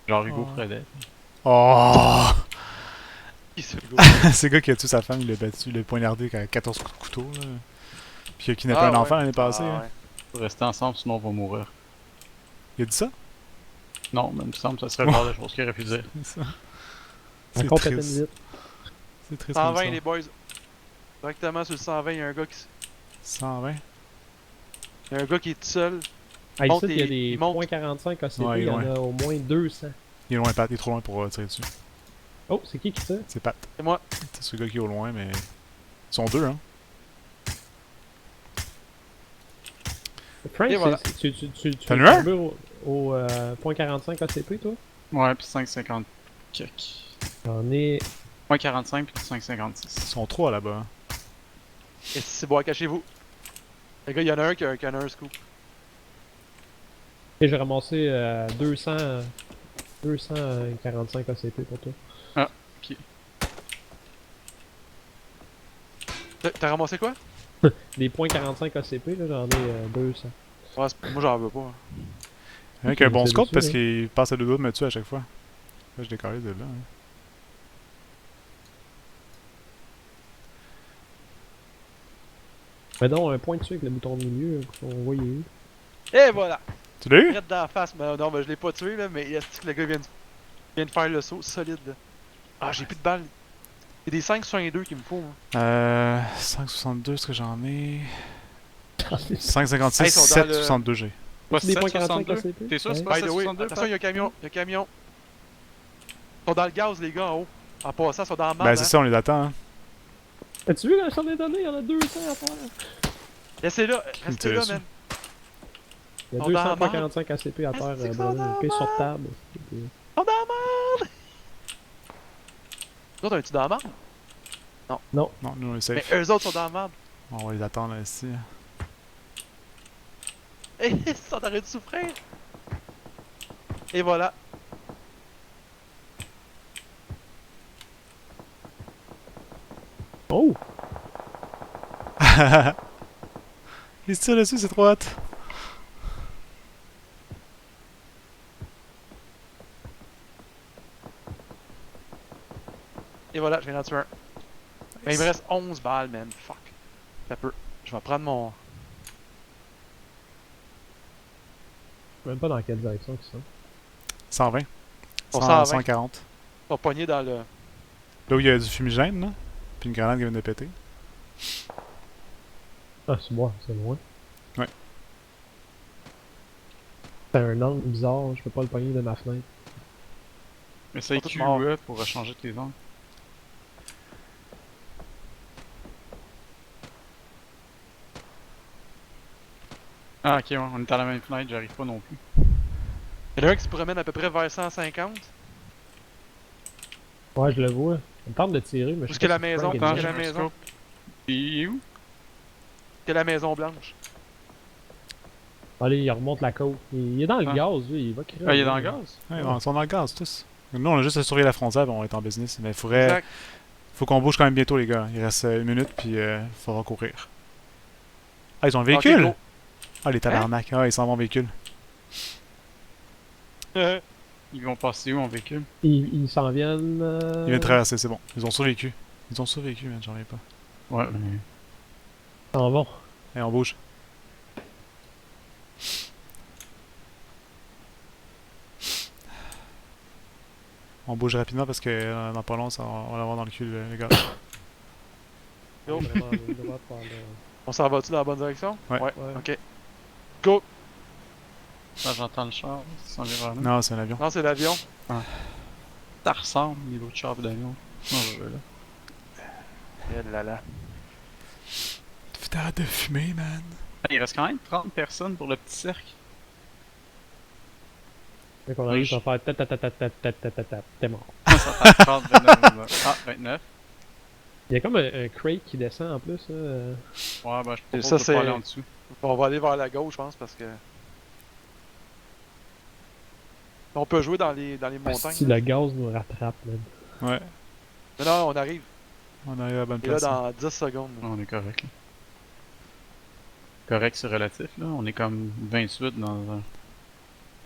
Genre Hugo Oh. Fredet. Oh! Qui c'est le gars? C'est le gars qui a tué sa femme, il l'a battu, il l'a poignardé avec 14 coups de couteau, là. Puis qui n'a pas Ah, un ouais. enfant l'année passée, Ah, hein. ouais. Faut rester ensemble, sinon on va mourir. Il a dit ça? Non, mais il me semble que ça serait le genre de choses qu'il aurait pu dire. C'est ça. C'est Encore pété triste. une vitre. C'est triste. 120 comme les ça. boys. Directement sur le 120, il y a un gars qui, 120. il y a un gars qui est tout seul. Ah, monte ici, il y a et- des il monte. .45 ACP, Ouais, il y en ouais. a au moins 200. Il est loin, Pat. Il est trop loin pour tirer dessus. Oh, c'est qui tire? C'est Pat. C'est moi. C'est ce gars qui est au loin, mais. Ils sont deux, hein. Frank, Et voilà. tu T'as eu un? tombé au .45 ACP, toi? Ouais, puis 5,50 check. J'en ai... Point 45 puis Ils 5,56. sont trois là-bas. Hein. Et si c'est bon, cachez-vous. Les gars, il y en a un qui a un scoop. Et j'ai ramassé 245 ACP pour toi. T'as ramassé quoi? Des .45 ACP, là, j'en ai 200. Ouais, moi j'en veux pas. Il y en a un qui a un bon C'est scope dessus, parce hein. qu'il passe à deux doigts de me tuer à chaque fois. Là, je décolle de là. Hein. Fais donc un point dessus avec le bouton milieu pour qu'on voit il est où. Et voilà! Tu l'as eu? Direct dans la face. Mais non, mais je l'ai pas tué là, mais est-ce que le gars vient de faire le saut solide là. Ah, j'ai plus de balles. C'est des 5,62 qu'il me faut. Hein. 5,62, est-ce que j'en ai? Hey, 5,56, ils sont dans le- 7,62 G. Pas Des .45 7,62? ACP? T'es sûr Ouais. c'est pas By the way, 7,62? attention, il y a un camion. Il y a un camion. Ils sont dans le gaz, les gars, en haut. En passant, ils sont dans la marde. Ben, c'est ça, on les attend. Hein. As-tu vu, là, j'en ai donné, il y en a 200 à faire. Restez-là, restez là, dessus. man. Il y a On est dans la 245 ACP à terre, Est-ce qu'ils sont dans la Brandon, sur marde? table. Ils sont dans la marde! Nous autres, on est-tu dans la marde? Non, nous on est Mais safe. eux autres sont dans la marde. On va les attendre là, ici. Et ils sont en train de souffrir. Et voilà. Oh! Il se tire dessus, c'est trop hot. Et voilà, je viens d'en tuer un. Mais il me reste 11 balles, man. Fuck. Ça peut. Je vais prendre mon. Je sais même pas dans quelle direction ils sont. 120. Pour 100, 120. 140. Ils sont pognés dans le. Là où il y a du fumigène, là. Puis une grenade qui vient de péter. Ah, c'est moi, c'est loin. Ouais. C'est un angle bizarre, je peux pas le pogner de ma fenêtre. Essaye Ils sont tous morts. QE pour changer tes angles. Ah ok, ouais, on est à la même fenêtre, j'arrive pas non plus. Il y en a un qui se promène à peu près vers 150. Ouais, je le vois. On me tente de tirer, mais je Où sais est-ce que pas la si maison? Frank est Où est-ce dedans. que la maison? Il est où? C'est la maison blanche. Allez, il remonte la côte. Il est dans le Ah. gaz, lui, il va crever. Ah, il est dans le gaz? Ouais, ils sont dans le gaz, tous. Nous, on a juste à surveiller la frontière et on est en business. Mais faudrait. Exact. Faut qu'on bouge quand même bientôt, les gars. Il reste une minute, puis il faudra courir. Ah, ils ont un Ok, véhicule! go. Ah, les tabarnak. Ah, ils s'en vont en véhicule. Ils vont passer où en véhicule? Ils s'en viennent. Ils viennent de traverser, c'est bon. Ils ont survécu. Ils ont survécu, man, j'en reviens pas. Ouais, mais... Ils s'en vont. Allez, on bouge. On bouge rapidement parce que dans pas long, on va l'avoir dans le cul, les gars. Go. Vraiment, le droit de faire le- On s'en va-tu dans la bonne direction? Ouais. Ouais. Ok. Go! Là, j'entends le char, c'est environnement. Non, c'est un avion. Non, c'est l'avion. Ça ressemble, niveau de char pis d'avion. Non, là. Eh là là. T'arrêtes de fumer, man. Ah, il reste quand même 30 personnes pour le petit cercle. Fait qu'on arrive à faire ta. T'es mort. Ça fait 30, 29, 29. Ah, 29. Il y a comme un crate qui descend en plus. Ouais, bah je propose ça, de c'est- pas aller en dessous. On va aller vers la gauche, je pense, parce que. On peut jouer dans les montagnes. Si le gaz nous rattrape, man. Ouais, Non, non, on arrive. on arrive à la bonne Et là, place. hein. dans 10 secondes. Ah, on est correct. Là. Correct, c'est relatif, là. On est comme 28 dans un...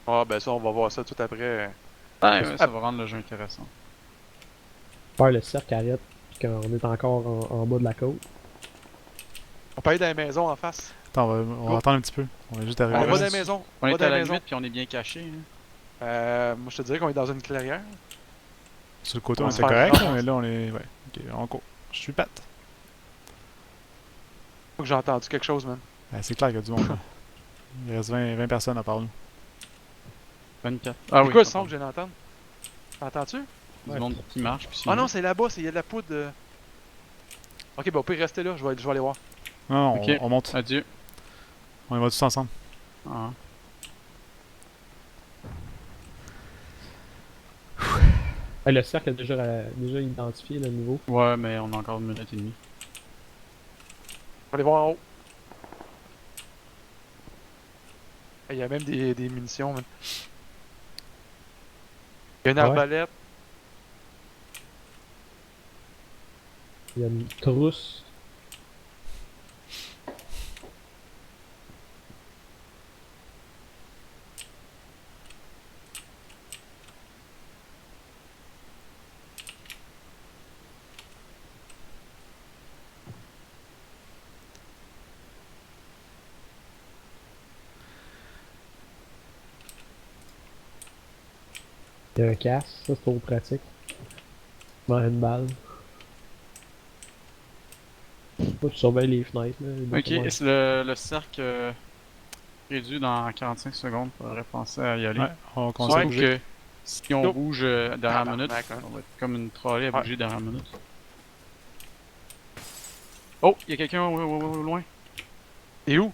Ah, ben ça, on va voir ça tout après. Ouais, ça va rendre le jeu intéressant. Faire le cercle arrête, puis qu'on est encore en bas de la côte. On peut aller dans les maisons en face. Attends, on va attendre un petit peu. On va juste arriver. On Ouais, va là. dans les maisons. On va est dans à les la maisons. limite, puis on est bien caché. Hein. Moi, je te dirais qu'on est dans une clairière. Sur le côté, On on va se était faire correct, là, ramasser. mais là, on est. Ouais, ok, on court. Je suis patte. Faut que j'ai entendu quelque chose, man. Ben, c'est clair qu'il y a du monde, là. Il reste 20 personnes à part nous. 24. Ah C'est oui. quoi le ça son va. que je viens d'entendre? T'entends-tu? Du monde qui marche. Puis Ah non, c'est là-bas, il y a de la poudre. Ok, bah au pire, restez là, je vais aller voir. Non, non, Ok. on monte. Adieu. On y va tous ensemble. Ah. Le cercle a déjà identifié le niveau. Ouais, mais on a encore une minute et demie. Je vais aller voir en haut. Il y a même des munitions, man. Il y a une Ah ouais? arbalète. Il y a une trousse. Il y a un casque, ça c'est trop pratique. Bon, une balle. Moi, je surveille les fenêtres. Là, les Ok, bâtiments. est-ce le cercle réduit dans 45 secondes? Faudrait penser à y aller. Ouais, on commence à Surtout bouger. que si on Go. bouge dernière Tabarnak, minute, hein. on va être comme une trolley à Ouais. bouger dernière minute. Oh, il y a quelqu'un au loin. Et où?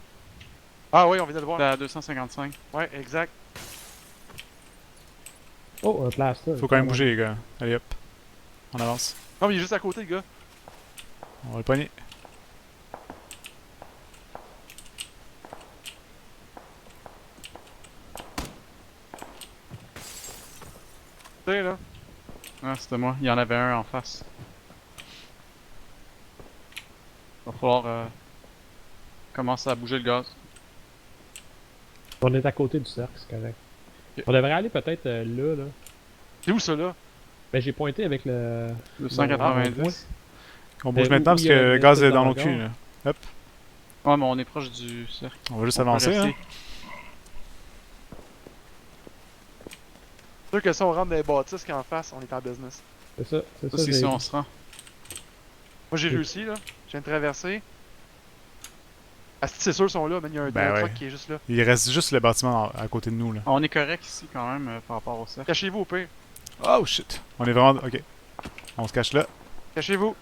Ah oui, on vient de le voir. C'est à 255. Ouais, exact. Oh, un plaster. Faut quand même bouger, les gars. Allez hop. On avance. Non, mais il est juste à côté, le gars. On va le pogner. Tu sais, là. Ah, c'était moi. Il y en avait un en face. Va falloir commencer à bouger le gaz. On est à côté du cercle, c'est correct. Ok. On devrait aller peut-être là. C'est où, ça, là? Ben, j'ai pointé avec le. 290. On bouge où maintenant parce il y que a le une gaz espèce est dans nos d'hangar. culs, là. Ouais, mais on est proche du cercle. On va juste On peut avancer, hein. rester. C'est sûr que si on rentre dans les bâtisses qui en face, on est en business. C'est ça, c'est Ça, ça. c'est j'ai si dit. on se rend. Moi, j'ai Ok. réussi, là. Je viens de traverser. Ah, si c'est sûr, ils sont là, mais il y a un, Ben il y a un ouais. truck qui est juste là. Il reste juste le bâtiment à côté de nous, là. On est correct ici quand même par rapport au cercle. Cachez-vous, au pire. Oh shit! On est vraiment. Ok. On se cache là. Cachez-vous.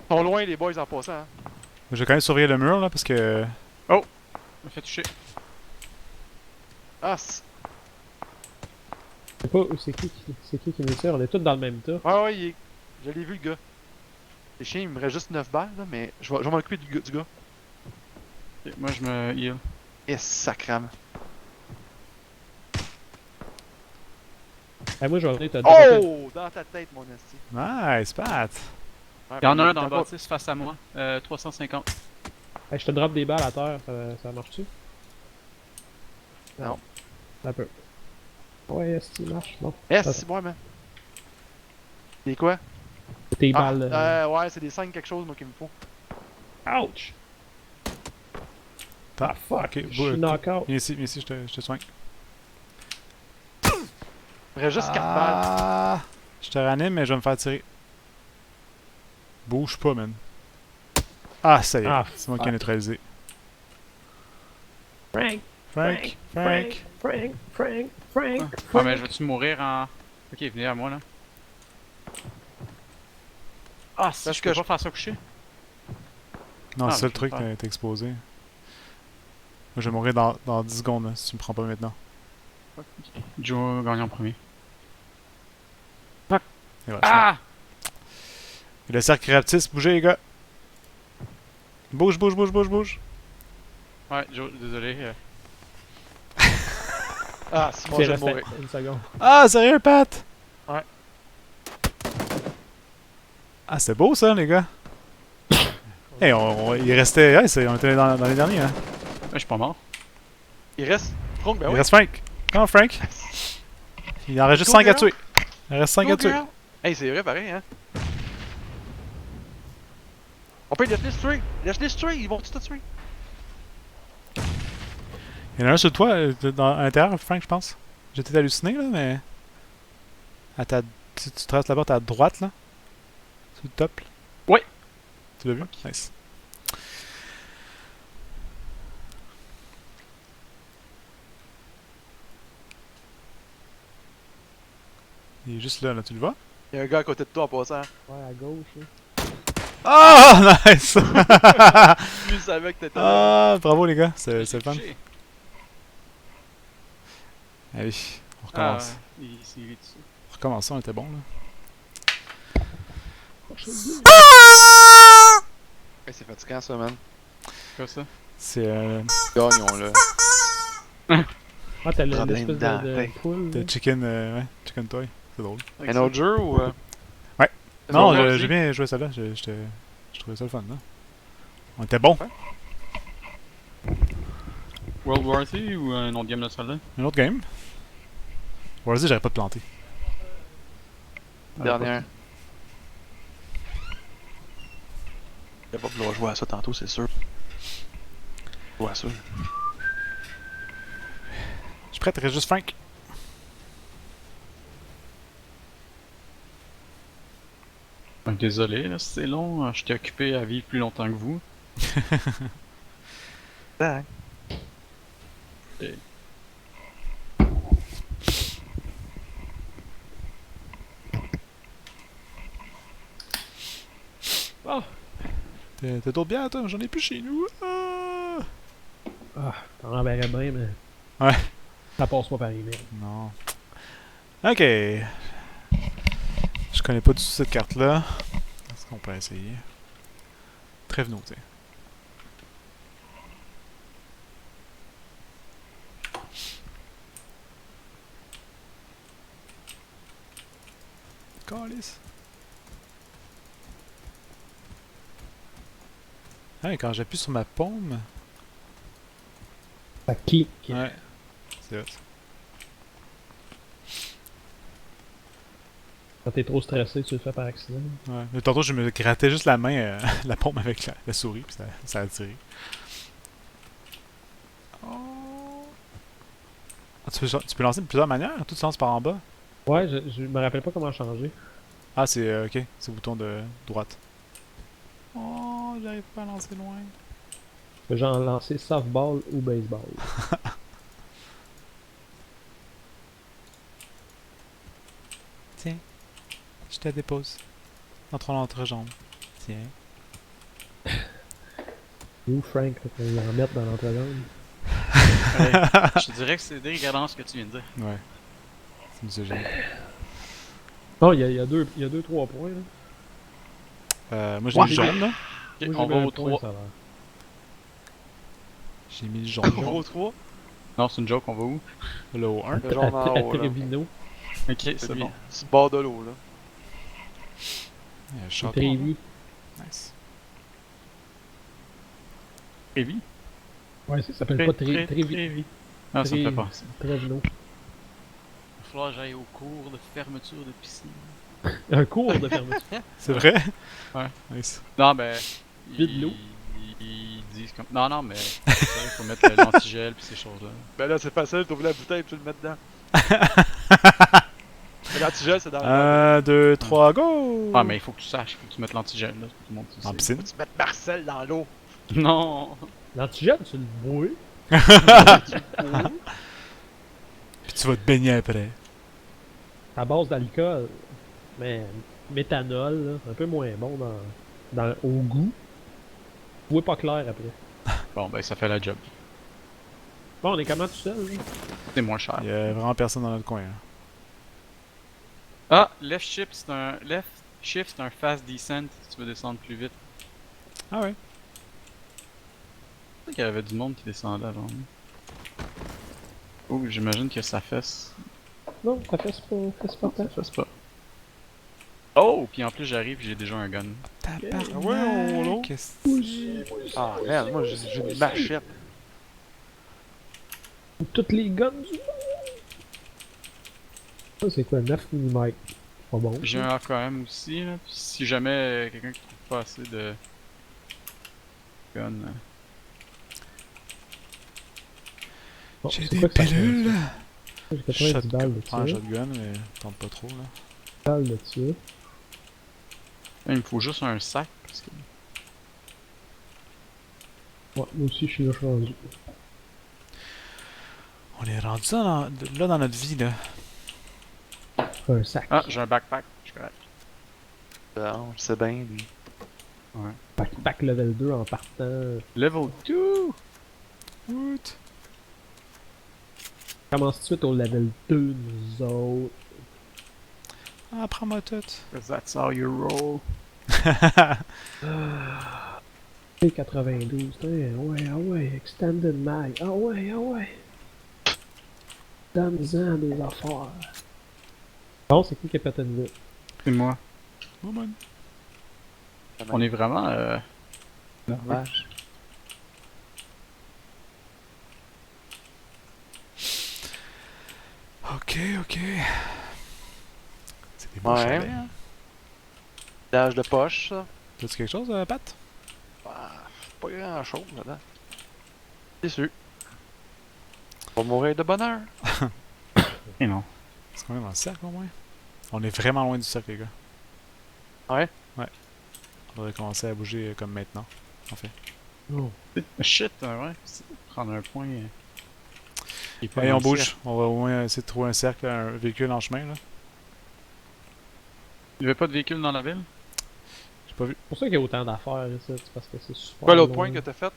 Ils sont loin, les boys, en passant. Hein. Je vais quand même surveiller le mur, là, parce que. Je me fais toucher. Ah, Je sais pas où c'est qui nous tire. On est tous dans le même tas. ouais, je l'ai vu, le gars. Les chiens, il me reste juste 9 balles, là, mais je vais m'occuper du gars. Ok, moi, je me heal. Et sacrame. Moi, je vais venir te dropper. Oh! Dans ta tête, mon esti. Nice, Pat! Ouais, Il y en a mais un dans le t'as pas- bâtisse face à moi. 350. Je te drop des balles à terre. Ça marche-tu? Non. Un peu. Ouais, est-ce qu'il marche? Bon. Eh, c'est bon, man. C'est quoi? Tes Ah, balles. ouais, c'est des 5 quelque chose, moi, qu'il me faut. Ouch! Ah, fuck! ok, Je suis knock-out. Viens ici, je te soigne. Il me reste juste 4 balles. Ah! Je te ranime, mais je vais me faire tirer. Bouge pas, man. Ah, ça y est. Ah, C'est moi qui ai neutralisé. Frank! Frank! Ah, mais je vais-tu mourir en. Ok, venez à moi là. Ah, si Parce je que peux je- pas faire ça coucher. Non, Ah, c'est ça mais le truc, je vais t'es exposé. Moi, je vais mourir dans 10 secondes, là, si tu me prends pas maintenant. Joe gagne en premier. Et voilà, Ah! Et le cercle rapetisse, bougez, les gars! Bouge! Ouais, Joe, désolé. Ah, si moi, C'est je vais resté mourir. une seconde. Ah, sérieux, Pat? Ouais. Ah, c'est beau, ça, les gars! Hey, il restait... Ouais, on était dans les derniers, hein? Je suis pas mort. Il reste. Franck, ben Il oui. reste Frank! Comment, Frank? Il en reste juste Go 5 à girl. tuer. Il en reste 5 Go, à tuer. girl. Hey, c'est vrai, pareil, hein. On peut laisse-les se tuer. Laisse-les se tuer, ils vont tous te tuer. Il y en a un sur toi, à l'intérieur, Frank, je pense. J'étais halluciné, là, mais... À ta tu traces la porte à droite, là? Sur le top, là? Ouais. Tu l'as vu? Nice. Il est juste là, tu le vois? Il y a un gars à côté de toi en passant. Ouais, à gauche. Là. Ah, nice! Lui, il savait que t'étais là. Ah, bravo les gars, c'est J'ai le fun. touché. Allez, on Ah, recommence. il s'est vu dessus. On recommence, on était bon là. Ouais, c'est fatigant ça, man. Quoi ça? C'est Gagnons là. Ah, t'as Prends l'espèce dedans, de ouais. poule. là. le chicken, ouais, chicken toy. C'est drôle. Un autre jeu ou. Ouais. C'est Non, bon, j'ai bien joué ça là. Je trouvais ça le fun là. On était bon. World War Z ou un autre game de celle-là? Un autre game. Warzy, j'aurais pas de planter. Dernière. Il va pas vouloir jouer à ça tantôt, c'est sûr. Jouer à ça. Je suis prêt, il reste juste Frank. Désolé, là, c'est long. J'étais occupé à vivre plus longtemps que vous. Tac. Ah! T'as d'autres bières, toi? J'en ai plus chez nous. Ah! Ah, t'en enverrais bien, mais. Ouais. Ça passe pas par email. Non. Ok. Je connais pas du tout cette carte-là. Est-ce qu'on peut essayer? Trêve tiens. Calice. Ah, et quand j'appuie sur ma paume. Ça clique. Ouais. C'est hot. Quand t'es trop stressé, tu le fais par accident. Ouais. Mais tantôt, je me grattais juste la main, la paume avec la souris, puis ça a tiré. Oh. Ah, tu peux lancer de plusieurs manières? Tout sens par en bas? Ouais, je me rappelle pas comment changer. Ah, c'est ok. C'est le bouton de droite. Oh, j'arrive pas à lancer loin. Je peux genre lancer softball ou baseball. Tiens, je te dépose. Entre l'entrejambe. Tiens. Ou Frank, là, qu'on en mette dans l'entrejambe. Ouais, je te dirais que c'est déregardant ce que tu viens de dire. Ouais. C'est misogyne. Non, il y a 2-3 points. Là. Moi, j'ai Ouais. mis le jaune, là. Ok, Moi, on j'ai va mis un au point, 3. ça a l'air. J'ai mis le jaune. Gros 3. Non, c'est une joke, on va où? Là, au 1. Le jaune en haut, là. Trévino. Ok, c'est Lui, bon. c'est le bord de l'eau, là. Shot. Trévi. Nice. Trévi? Ouais, ça s'appelle pas Trévi. Ah, ça me fait Trévi. penser. Trévino. Il va falloir que j'aille au cours de fermeture de piscine. Un cours de fermeture. C'est vrai? Ouais. Nice. Non, ben. Vide l'eau. Ils disent comme. Non, non, mais. C'est ça, il faut mettre l'antigel pis ces choses-là. Ben là, c'est facile, t'ouvres la bouteille et tu le mets dedans. Mais l'antigel, c'est dans le. 1, 2, 3, go! Ah, mais il faut que tu saches, il faut que tu mettes l'antigel là. Tout le monde En sait. piscine? Faut que tu mettes Marcel dans l'eau. Non! L'antigène, tu le bois. Puis tu vas te baigner après. À base d'alcool. Mais méthanol, là, un peu moins bon au goût. Ou pas clair après. Bon, ben, ça fait la job. Bon, on est comment tout seul, là? C'est moins cher. Il y a vraiment personne dans notre coin. Hein. Ah, left shift, c'est un. Left shift, c'est un fast descent si tu veux descendre plus vite. Ah ouais? Je sais qu'il y avait du monde qui descendait avant. Oh, j'imagine que ça fesse. Non, ça fait pas. Ça fesse pas. Oh, puis en plus j'arrive, j'ai déjà un gun. Tabarnak! Ouais, oh, Qu'est-ce Ah, merde, moi, j'ai une machette. Toutes les guns du monde. Ça, c'est quoi, 9 mm? Pas bon. J'ai un AKM aussi, là. Puis si jamais quelqu'un qui trouve pas assez de gun. Bon, J'ai c'est des quoi que ça fait, pilules! ça? J'ai 90 balles de Prends un tir. shotgun, mais tente pas trop là. Parle de ça. Il me faut juste un sac. Parce que... Ouais, moi aussi, je suis là, je suis rendu. On est rendu là dans notre vie, là. Un sac. Ah, j'ai un backpack. Je suis correct. Non, je sais bien, lui. Backpack level 2 en partant. Level 2! What? Commence tout de suite au level 2, nous autres. Ah, prends-moi tout. Because that's how you roll. P92, ah ouais, Extended Mag, ah ouais. Donne-en des affaires. Bon, c'est qui a pété une vie? C'est moi. Oh, man. On est vraiment nerveux. Ok. C'est des beaux Ouais. chalets, hein? L'âge de poche, ça. T'as-tu quelque chose, Pat? Ah, pas grand chose là-dedans. Déçu. On va mourir de bonheur. Et non. Est-ce qu'on est dans le cercle, au moins? On est vraiment loin du cercle, les gars. Ouais? Ouais. On devrait commencer à bouger comme maintenant, en fait. Oh. Shit, ouais. Prendre un point. qui est pas Allez, dans on le bouge. cercle. On va au moins essayer de trouver un cercle, un véhicule en chemin, là. Il y avait pas de véhicule dans la ville? J'ai pas vu. C'est pour ça qu'il y a autant d'affaires, ça, c'est parce que c'est super. Quoi l'autre long. point que t'as fait?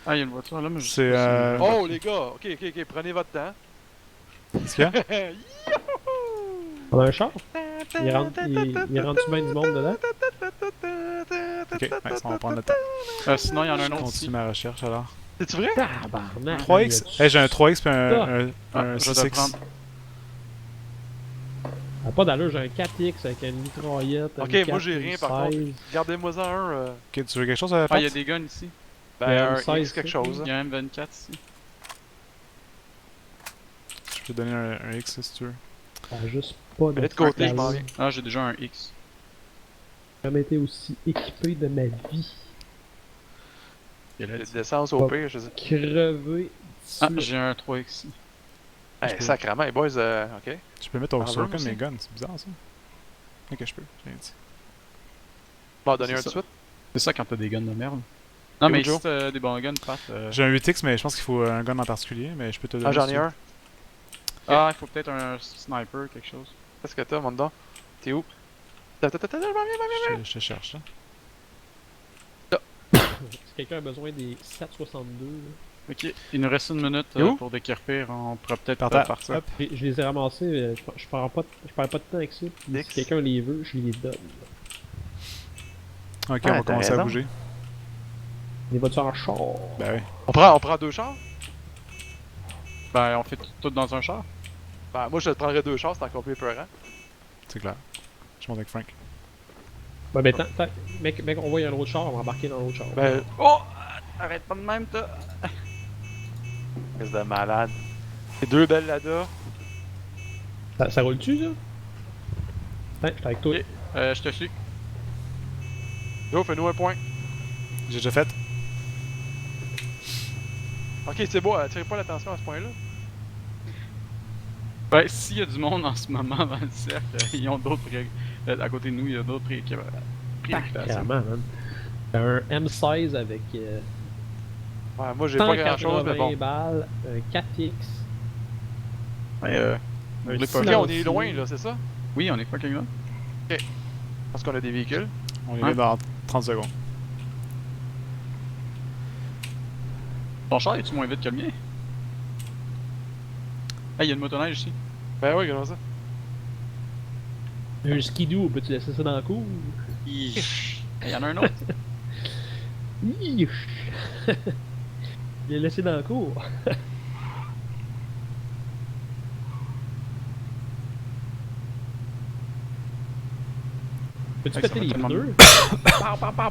Ah, il y a une voiture là, mais je C'est, sais pas si- Oh les gars, ok, prenez votre temps. Qu'est-ce qu'il y a? On a un char? Il rentre-tu bien du monde dedans? Ok, ouais, ça va prendre le temps. Sinon, il y en a un autre Continue ici. ma recherche, alors. C'est-tu vrai? Tabarnak! 3X? Hey, j'ai un 3X puis un Ah, je vais te 6X. prendre. Ah, pas d'allure, j'ai un 4X avec une mitraillette. Ok, une moi, j'ai rien, par 4, contre. 16. Gardez-moi un. Ok, tu veux quelque chose, Ah, Pat? il y a des guns ici. Ben, Il y a un un 16, X quelque ça. chose. Il y a un M24 ici. Je peux te donner un X si tu veux. Ah, juste pas de Allez de côté, je m'en calibre. viens. Ah, j'ai déjà un X. J'ai jamais été aussi équipé de ma vie. Il y a là- D'essence au pire, je sais. Crevé. Ah, dessus. j'ai un 3X ici. Hey, sacrément, les boys, ok. Tu peux mettre au Ah, circle aussi. mes guns, c'est bizarre ça. Ok, je peux, j'ai rien dit. Bon, donner C'est un tout de ça. suite. C'est ça quand t'as des guns de merde. Non, mais Joe? si t'as des bons guns, Pat. J'ai un 8X, mais je pense qu'il faut un gun en particulier, mais je peux te le donner. Ah, j'en si ai tu veux. un. Ah, il faut peut-être un sniper, quelque chose. Qu'est-ce que t'as, mon dedans? T'es où? Je m'en viens. Je te cherche, là. Si quelqu'un a besoin des 7,62, là. Ok, il nous reste une minute Et où? pour décurpir. On pourra peut-être Par terre. partir. Hop. Je les ai ramassés, je perds pas de temps avec ça. Puis X. si quelqu'un les veut, je les donne. Ok, Ah, on va t'as commencer à raison. bouger. Les voitures en char. Ben oui. On prend deux chars? Ben, on fait tout dans un char. Ben, moi, je te prendrais deux chars, c'est encore plus épeurant. C'est clair. Je monte avec Frank. Ouais, ben, mec, on voit y a un autre char, on va embarquer dans l'autre char. Ben, Oh! Arrête pas de même, toi! qu'est-ce de malade. Les deux belles Lada. Ça roule-tu, ça? Ouais, j'étais avec toi. Ok. Je te suis. Yo, fais-nous un point. J'ai déjà fait. Ok, c'est beau, attirez pas l'attention à ce point-là. Ben, s'il y a du monde en ce moment dans le cercle, ils ont d'autres à côté de nous, il y a d'autres préoccupations. Sacrément, man. Un M16 avec Ouais, moi, j'ai pas grand-chose, mais 180 bon. balles, un 4X. Ouais, vous voulez pas Ok, silencieux. on est loin, là, c'est ça? Oui, on est fucking là. Parce qu'on a des véhicules. On y Hein? va dans 30 secondes. Ton char, est-tu moins vite que le mien? Hey, il y a une motoneige ici. Ben oui, comment ça? Un skidoo, peux-tu laisser ça dans le cours? Il y en a un autre. Il l'a laissé dans le cours. Peux-tu Hey, ça péter va les tellement pneus?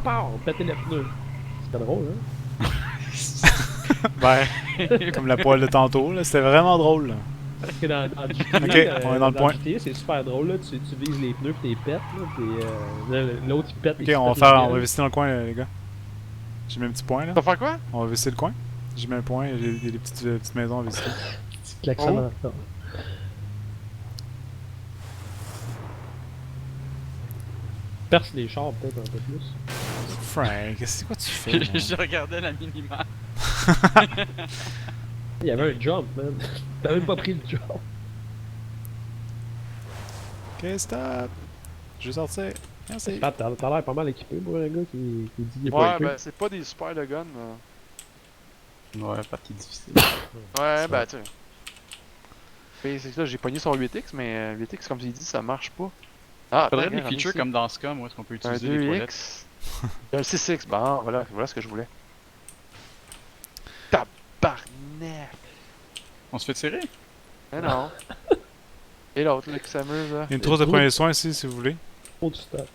Pow! Péter les pneus. C'était drôle, hein? Ben, comme la poêle de tantôt, là. C'était vraiment drôle, là. Parce que dans GTA, Ok, on est dans le point. GTA, c'est super drôle, là. Tu vises les pneus pis t'es pètes, là. Puis l'autre, il pète. Ok, il se on va pète la on va gueule. visiter dans le coin, les gars. J'ai mis un petit point, là. Tu vas faire quoi? On va visiter le coin. J'ai mis un point, il y a des petites maisons à visiter. Petit klaxon Oh. encore. perce les chars peut-être un peu plus. Frank, c'est quoi tu fais? man? Je regardais la minimap. Il y avait un jump, man. T'as même pas pris le jump. Ok, stop! Je vais sortir. Merci. Pat, t'as l'air pas mal équipé pour un gars qui dit qu'il est pas Ouais, équipé. ben c'est pas des super de gun. Ouais, partie difficile. Ouais, ben tu sais. Mais c'est ça, j'ai pogné son 8X, mais 8X, comme j'ai dit, ça marche pas. Ah, Faudrait attends, des regarde, features ici. comme dans Scum où est-ce qu'on peut Un utiliser les toilettes. 2X. Un 6X, bon, voilà ce que je voulais. Tabarnak! On se fait tirer? Mais non. Et l'autre, là, qui s'amuse, là. Il y a une trousse de premiers soins ici, si vous voulez. Trop de stuff.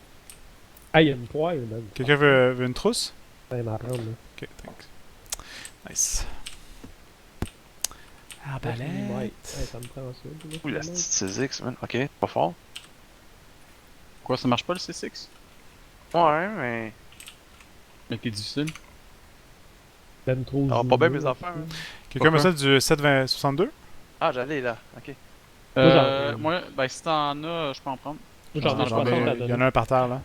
Ah, il y a une poêle, man. Quelqu'un veut une trousse? Ça va m'en prendre, là. Ok, thanks. Nice. Ouais, Arbalète. ça me prend ça. Ouh, la petite 6X, man. Ok, pas fort. Quoi, ça marche pas le C6? Ouais, mais. Mais t'es difficile. Ben trop. Ah, pas bien mes affaires, hein. Quelqu'un me Pourquoi? sait du 762? Ah, j'allais là, ok. Moi, ben si t'en as, je peux en prendre. Moi, j'en ai Ah, 60 ben, à Il y en donner. a un par terre là.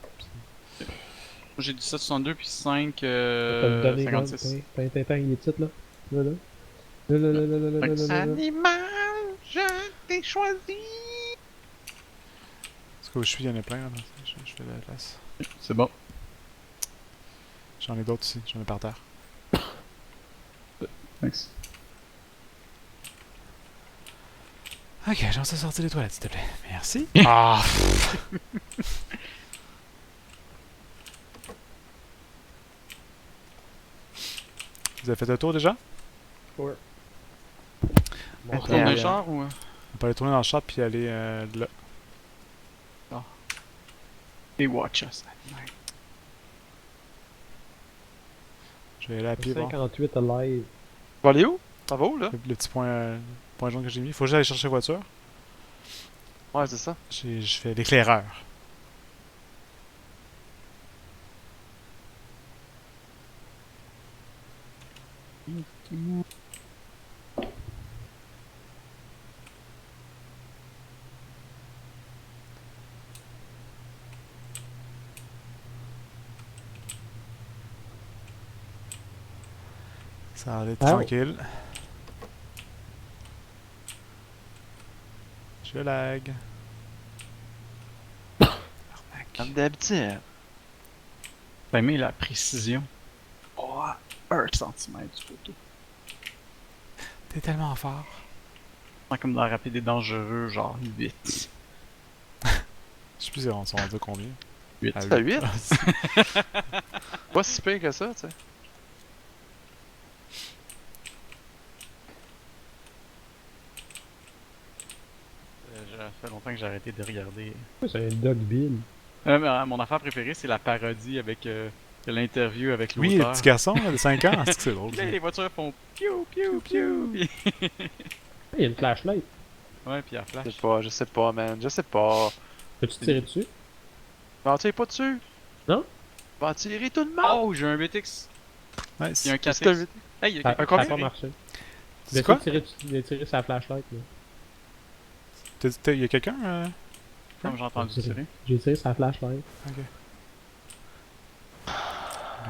J'ai du 762 puis 5, T'as me donné, man. 56. Tintin, il est titre, là. Là, là. Là, là, là, là, là, là, là, là, là. Animal, je t'ai choisi! Parce que où je suis, il y en a plein. Là. Je fais de la place. C'est bon. J'en ai d'autres ici. J'en ai par terre. Thanks. Ok, j'en sais sortir les toilettes, s'il te plaît. Merci. Ah! Vous avez fait le tour déjà? Ouais. On Bon, retourne dans Yeah. le char ou... On peut aller tourner dans le chat puis aller là. They watch us at night. Je vais aller à pied voir. 58 alive. Tu vas aller où? Ça va où, là? Le petit point jaune que j'ai mis. Faut que j'aille chercher la voiture. Ouais, c'est ça. Je fais l'éclaireur. Ça a l'air Ah. tranquille. Je lag. Comme d'habitude. T'as aimé la précision? Oh, 1 cm du photo. T'es tellement fort. C'est comme dans Rapide et Dangereux, genre 8. Je sais plus si on s'en rendus combien. 8. Ah, T'as 8? Pas si pire que ça, tu sais. Ça fait longtemps que j'ai arrêté de regarder. C'est un dog bill. Mon affaire préférée, c'est la parodie avec l'interview avec Oui, le l'auteur. petit garçon là, de 5 ans. C'est que c'est drôle. Puis là, les voitures font piou piou piou. Il y a une flashlight. Ouais, puis elle flash. Je sais pas, man. Je sais pas. Peux-tu tirer dessus? M'en tire pas dessus. Non? Va en tirer tout le monde. Oh, j'ai un BTX. Nice. Il y a un Qu'est-ce que t'as 4X. vu? Hey, il y a Ça quelqu'un combien? a pas marché. C'est quoi? Il a tiré sa flashlight, là. Il y a quelqu'un? Comme j'ai entendu tirer. J'ai tiré sa flashlight. Ok.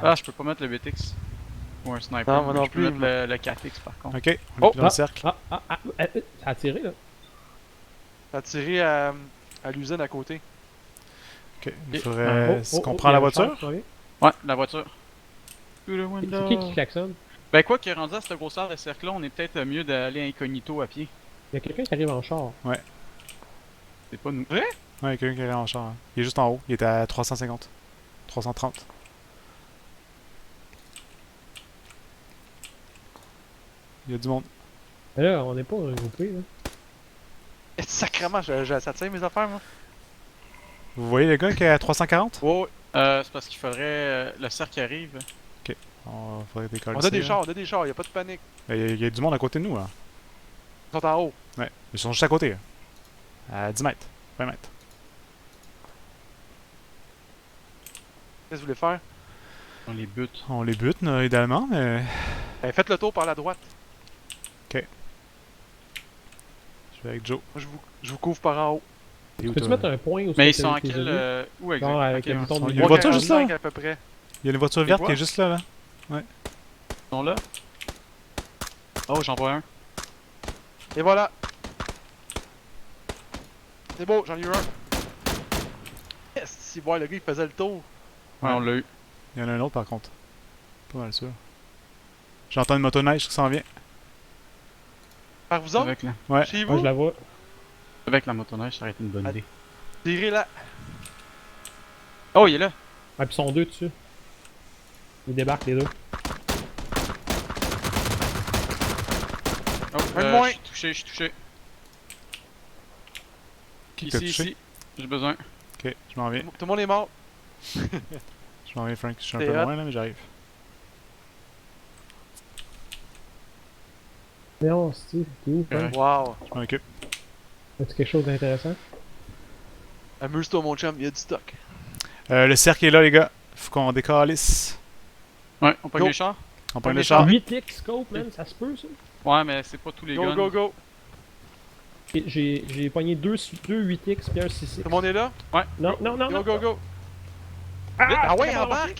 Ah, je peux pas mettre le BTX. Ou un sniper. Non, moi mais non je peux plus, mettre le 4X par contre. Ok. On Oh, est plus dans le cercle. Ça a tiré, là. T'as tiré à l'usine à côté. Ok. Il Et- faudrait qu'on il prend y a la un char voiture. qui s'en vient. Ouais, la voiture. Through the C'est window. qui klaxonne? Ben quoi qu'il est rendu à cette grosseur de cercle-là, on est peut-être mieux d'aller incognito à pied. Il y a quelqu'un qui arrive en char. C'est pas nous. Ouais, il y a quelqu'un qui est en char. Hein. Il est juste en haut. Il est à 350. 330. Il y a du monde. Mais là, on n'est pas regroupés, là. Et sacrément, ça tire mes affaires, moi. Vous voyez le gars qui est à 340? Oh, C'est parce qu'il faudrait... le cercle arrive. On faudrait décoller. on a des chars, y'a pas de panique. Il y a du monde à côté de nous. Là. Ils sont en haut. Ouais. Ils sont juste à côté. Là. À 10 mètres. 20 mètres. Qu'est-ce que vous voulez faire? On les bute. On les bute, là, idéalement, mais. Faites le tour par la droite. Je vais avec Joe. Moi, je vous couvre par en haut. T'es où, Peux-tu toi? mettre un point où Mais ils c'est sont que à t'es quel. allé? Où exact? Non, avec Ok, le ouais. bouton de Il y a une lumière. voiture juste là? 3,45 à peu près. Il y a une voiture C'est verte quoi? qui est juste là, là. Ils sont là. Oh, j'en vois un. Et voilà. C'est beau, j'en ai eu un. Yes, si bon, le gars il faisait le tour. Ouais, on l'a eu. Il y en a un autre, par contre. Pas mal sûr. J'entends une motoneige qui s'en vient. Par vous autres, Avec la... Ouais. chez Moi, vous, je la vois. Avec la motoneige, ça aurait été une bonne idée. tirez là. Oh, il est là! Ah, puis ils sont deux dessus. Ils débarquent les deux. Oh, Un de moins. je suis touché. Qui t'a Ici, touché? ici. J'ai besoin. Ok, je m'en viens. Tout le monde est mort. Je m'en viens, Frank. Je suis un C'est peu hot. loin, là, mais j'arrive. Non, Steve, t'es où? Ouais. Wow. Je m'en occupe. As-tu quelque chose d'intéressant? Amuse-toi, mon chum, il y a du stock. Le cercle est là, les gars. Faut qu'on décalisse. Ouais, on pogne Go. les chars? On prend les le char. 8x scope, man, ça se peut ça? Ouais, mais c'est pas tous les Go, guns. go, go. J'ai pogné deux 8x puis un 6x. Tout le monde est là? Non, non, non, Go, non. go, go. Ah, Ah ouais, c'est embarque!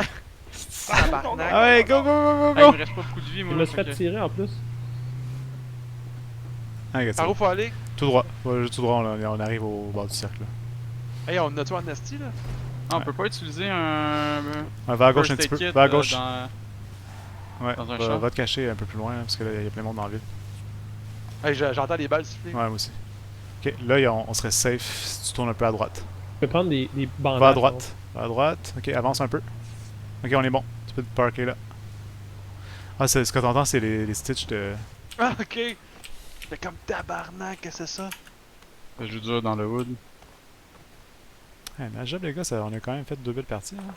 Ah Tabarnak. ouais, go, go, go, Ah, go, il go! me reste pas beaucoup de vie, Je moi. me suis fait fait que- tirer en plus. Ah, regarde, Par où ça. faut aller? Tout droit. Ouais, juste tout droit, on arrive au bord du cercle. Là. Hey, on a-tu en esti là? Ah, on peut pas utiliser un. Ouais, va à gauche un first petit aid peu. kit, Va à gauche. dans... Ouais, dans un va, char. va te cacher un peu plus loin, hein, parce que là, il y a plein de monde dans la ville. Hey, j'entends les balles siffler. Ouais, moi aussi. Ok, là, on serait safe si tu tournes un peu à droite. Je peux prendre des bandages. Va à droite. Va à droite. Ok, avance un peu. Ok, on est bon. Tu peux te parker là. Ah, ce que t'entends, c'est les stitches de. Ah, ok. Mais comme tabarnak, qu'est-ce que c'est ça? Je joue dur dans le wood. Ouais, mais job, les gars, on a quand même fait 2 belles parties. Hein.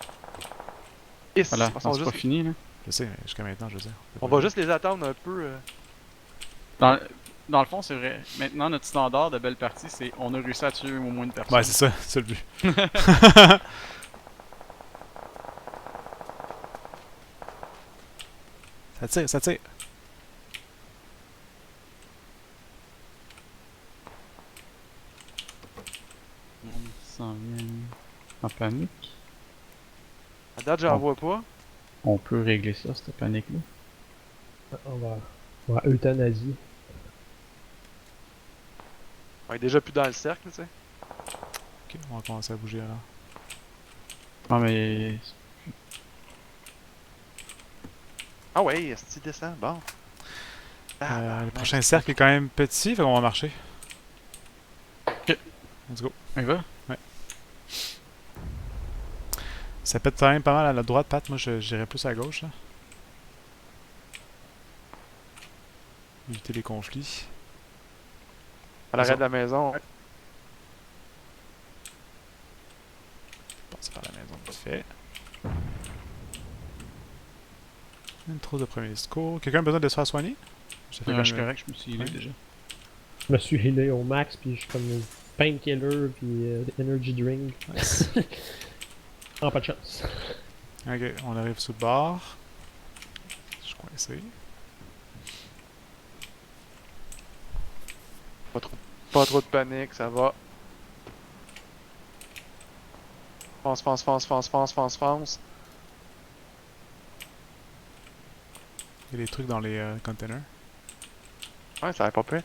Yes, Voilà, on, c'est pas fini, là. Je sais, mais jusqu'à maintenant, je veux dire. on va juste les attendre un peu. Dans le fond, c'est vrai. Maintenant, notre standard de belle partie, c'est on a réussi à tuer au moins une personne. Ouais, c'est ça, c'est le but. Ça tire, ça tire. On s'en vient en panique. À date, j'en vois pas. On peut régler ça, cette panique-là. On va euthanasie. On est déjà plus dans le cercle, tu sais. Ok, on va commencer à bouger alors. Non, mais. Ah ouais, esti descend, bon. Le prochain cercle est quand même petit, fait qu'on va marcher. Ok. Let's go. On y va? Ça pète quand même pas mal à la droite, Pat. Moi, j'irais plus à gauche. Là. Éviter les conflits. À l'arrêt de la maison. Ouais. Passer par la maison, vite fait. Une trousse de premier secours. Quelqu'un a besoin de se faire soigner? Ça fait Je quand suis même- correct, je me suis healé Ouais. déjà. Je me suis healé au max puis je suis comme une painkiller puis energy drink. Nice. Ah, pas de chance. Ok, on arrive sous le bord. Je suis coincé. Pas trop de panique, ça va. Fonce, fonce, fonce, fonce, fonce, fonce, fonce. Il y a des trucs dans les containers. Ouais, ça va pas pire.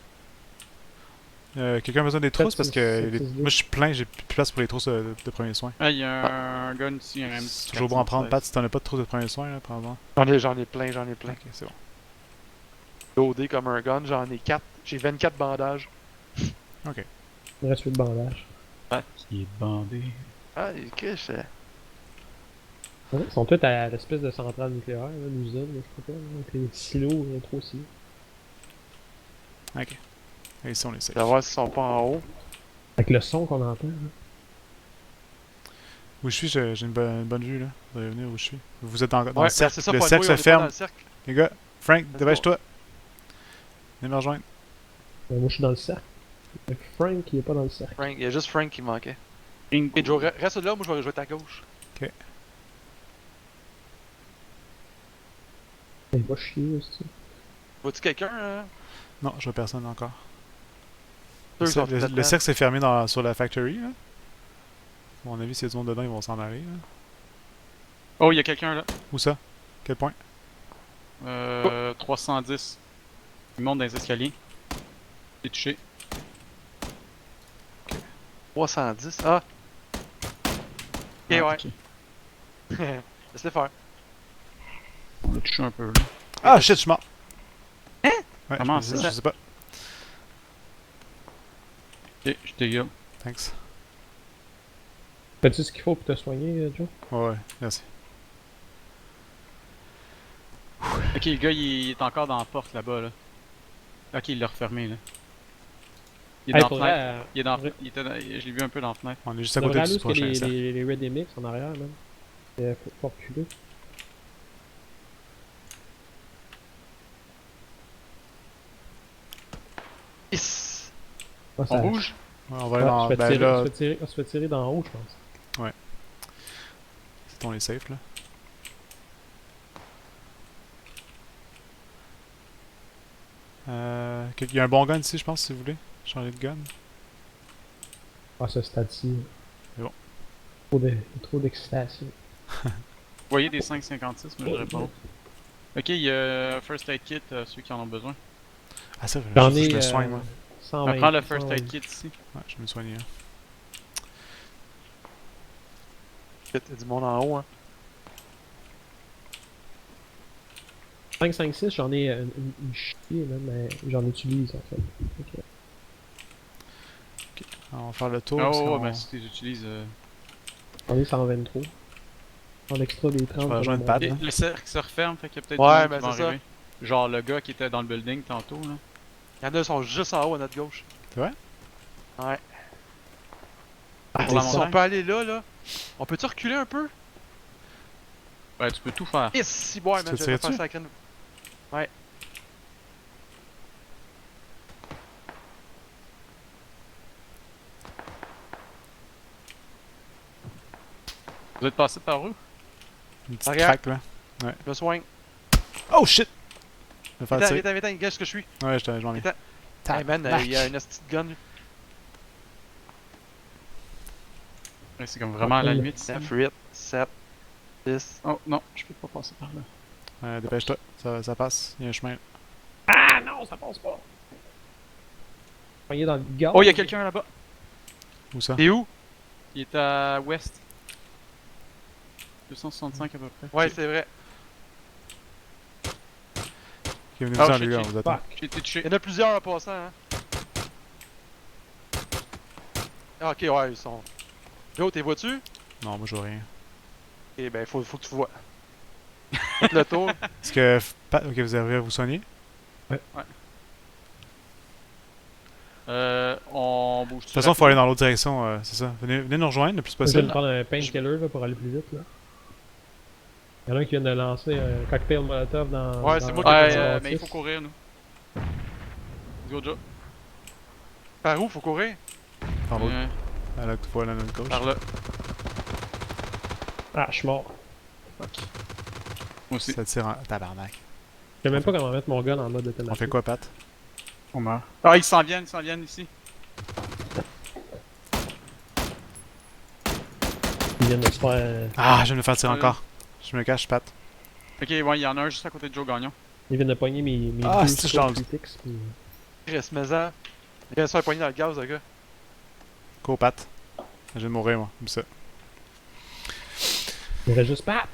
Quelqu'un a besoin des trousses parce que sept, moi je suis plein, j'ai plus de place pour les trousses de premiers soins. Ah, il y a un gun ici, un M16. C'est toujours bon à prendre, Pat, si t'en as pas de trousses de premiers soins, là, prends-en. J'en ai plein, j'en ai plein. Ok, c'est bon. Loadé comme un gun, j'en ai 4. J'ai 24 bandages. Ok. Il reste 8 bandages. Pat qui est bandé. Ah, que je Ouais, ils sont tous à l'espèce de centrale nucléaire, là, l'usine, là, je sais pas, là, avec les silos, il y a trop silos. Ok. Et ici on est safe. vais voir s'ils sont pas en haut. Avec le son qu'on entend. Là. Où je suis, j'ai une bonne vue là. Vous allez venir où je suis. Vous êtes dans Ouais, le cercle. c'est ça, Le faut cercle on est se pas dans ferme. le cercle. Les gars, Frank, go. dépêche-toi. Viens me rejoindre. Moi, je suis dans le cercle. Fait que Frank, il est pas dans le cercle. Frank, il y a juste Frank qui manquait. Bingo. Et Joe, reste là, moi je vais à ta gauche. Il va chier aussi. Vois-tu quelqu'un? Non, je vois personne encore. Ceux qui sont Le là-dedans. cercle s'est fermé sur la factory, là. À mon avis, s'il y a du monde dedans, ils vont s'en aller, là. Oh, il y a quelqu'un là. Où ça? Quel point? 310. Il monte dans les escaliers. Il est touché. 310. Ah! Ok, Ah, ouais. ok. Laisse-le faire. On l'a touché un peu là. Ah, shit, je suis mort! Hein? Ouais, Comment je ça? sais pas. Ok, je t'ai Thanks. Fais-tu ce qu'il faut pour te soigner, Joe? Ouais, merci. Ok, le gars il est encore dans la porte là-bas là. Ok, il l'a refermé là. Il est Hey, dans la faudrait, fenêtre. Il est dans, il était dans- Je l'ai vu un peu dans la fenêtre. On est juste à faudrait côté aller du où est-ce qu'il y prochain a cercle. les Red Mix en arrière, man. Faut reculer. Yes! Ouais, On bouge? Ouais, on va Ouais, aller dans... on, Ben là, on se fait tirer d'en haut, je pense. c'est on est safe, là. Il y a un bon gun ici, je pense, si vous voulez. Changer de gun. Ah, ce stade-ci. C'est bon. Trop d'excitation. Vous voyez des 5,56, mais je réponds. Ok, il y a First Aid Kit, ceux qui en ont besoin. Ah ça, J'en je ai me soigne, moi. 120. Prends le First 120. Aid Kit ici. Ouais, je vais me soigner. Hein. Shit, il y a du monde en haut, hein. 5, 5, 6, j'en ai une chier, là, mais j'en utilise en fait. Ok. On va faire le tour. parce Oh, qu'on- ben si tu les utilises. J'en ai 123. En extra des 30. Je vais rejoindre pour Pat, mon- là. Le cercle se referme, fait qu'il y a peut-être Ouais, du monde ben qui va c'est ça. arriver. Genre le gars qui était dans le building tantôt là. Il y en a qui sont juste en haut à notre gauche. C'est vrai? Ouais. Pour Si la on montagne? peut aller là, on peut-tu reculer un peu? Ouais, tu peux tout faire. Et si, ouais, Tu man, te je vais tirais faire ça à crème. Ouais. Vous êtes passé par où? Une petite Regarde. craque, là. Je me soigne. Oh shit! Je vais faire Viens, tirer. viens, qu'est-ce que je suis? Ouais, je m'en ai. Attends. Hey man, il y a une petite gun. Ouais, c'est comme vraiment à la limite ici. 9, 8, 7, 10. Oh non, je peux pas passer par là. Dépêche-toi, ça passe. Il y a un chemin. Ah non, ça passe pas! Pogné dans le gaz. Oh, il y a quelqu'un là-bas. Où ça? T'es où? Il est à ouest. 265 à peu près. Ouais, c'est vrai. Qui est venu Oh, nous en shit, les gars, on shit. vous attend. Fuck. J'ai été touché. Il y en a plusieurs en passant, hein. Ah, ok, ouais, ils sont. Yo, t'es vois-tu? Non, moi je vois rien. Eh ben, faut que tu vois. Faites le tour. Est-ce que. Ok, vous arrivez à vous soigner? On bouge. De toute façon, il faut aller dans l'autre direction, c'est ça. Venez nous rejoindre le plus Je vais possible. prendre un painkiller là, pour aller plus vite. Là. Il y en a un qui vient de lancer un cocktail molotov dans. Ouais, dans- c'est moi dans qui ai la fait ça. mais il faut bâtisse. courir nous. Let's go Joe. Par où? Faut courir? Par l'autre. Ouais, À la fois, à notre gauche. par là. Ah, je suis mort. Fuck. Moi aussi. Ça tire en tabarnak. Je sais même pas comment mettre mon gun en mode automatique. On fait quoi, Pat? On meurt. Ah, ils s'en viennent ici. Ils viennent de se faire. Ah, je viens de me faire tirer Ouais. encore. Je me cache, Pat. Ok, ouais, il y en a un juste à côté de Joe Gagnon. Ils viennent de pogner mes Ah, deux c'est scopes change. critiques, puis- Reste maison. Il vient de se faire poigner dans le gaz, le gars. Go, Pat. Je viens de mourir, moi. Comme ça. Il reste juste Pat!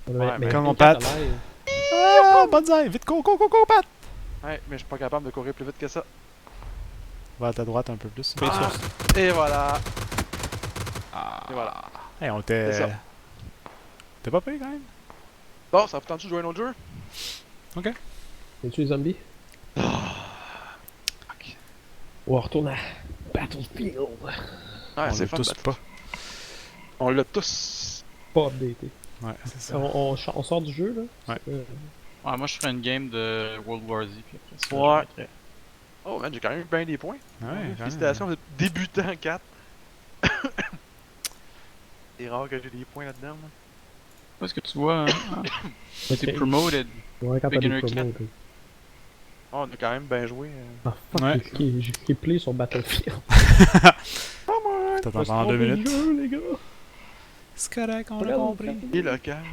mais comme mon Pat Pat. Ah, bonne vite, go, Pat! Ouais, mais je suis pas capable de courir plus vite que ça. Va à ta droite un peu plus. Ah, et voilà. Ah. Et voilà. Hey, on était. C'est ça. T'es pas payé quand même? Bon, ça vous tente de jouer un autre jeu? Es-tu les zombies? Ok. On retourne à Battlefield. Ouais, On c'est l'a fun. tous Battle. pas. On l'a tous. Pas updaté. Ouais, c'est ça. On sort du jeu là? Ouais. Ouais, moi je ferais une game de World War Z. Puis après ça, Ouais. je mettrais- Oh man, j'ai quand même eu bien des points. Ouais, quand même. Félicitations, vous êtes débutant 4. C'est rare que j'ai des points là-dedans. Là. Où est-ce que tu vois? Hein? Ok. C'est promoted. Ouais, quand t'as des Beginner promos. kit. Oh, on a quand même bien joué. Ah fuck, Ouais. j'ai skippé sur Battlefield. T'attends pendant 2 minutes. Jeu, les gars. C'est correct, on a Regarde, compris. Et local.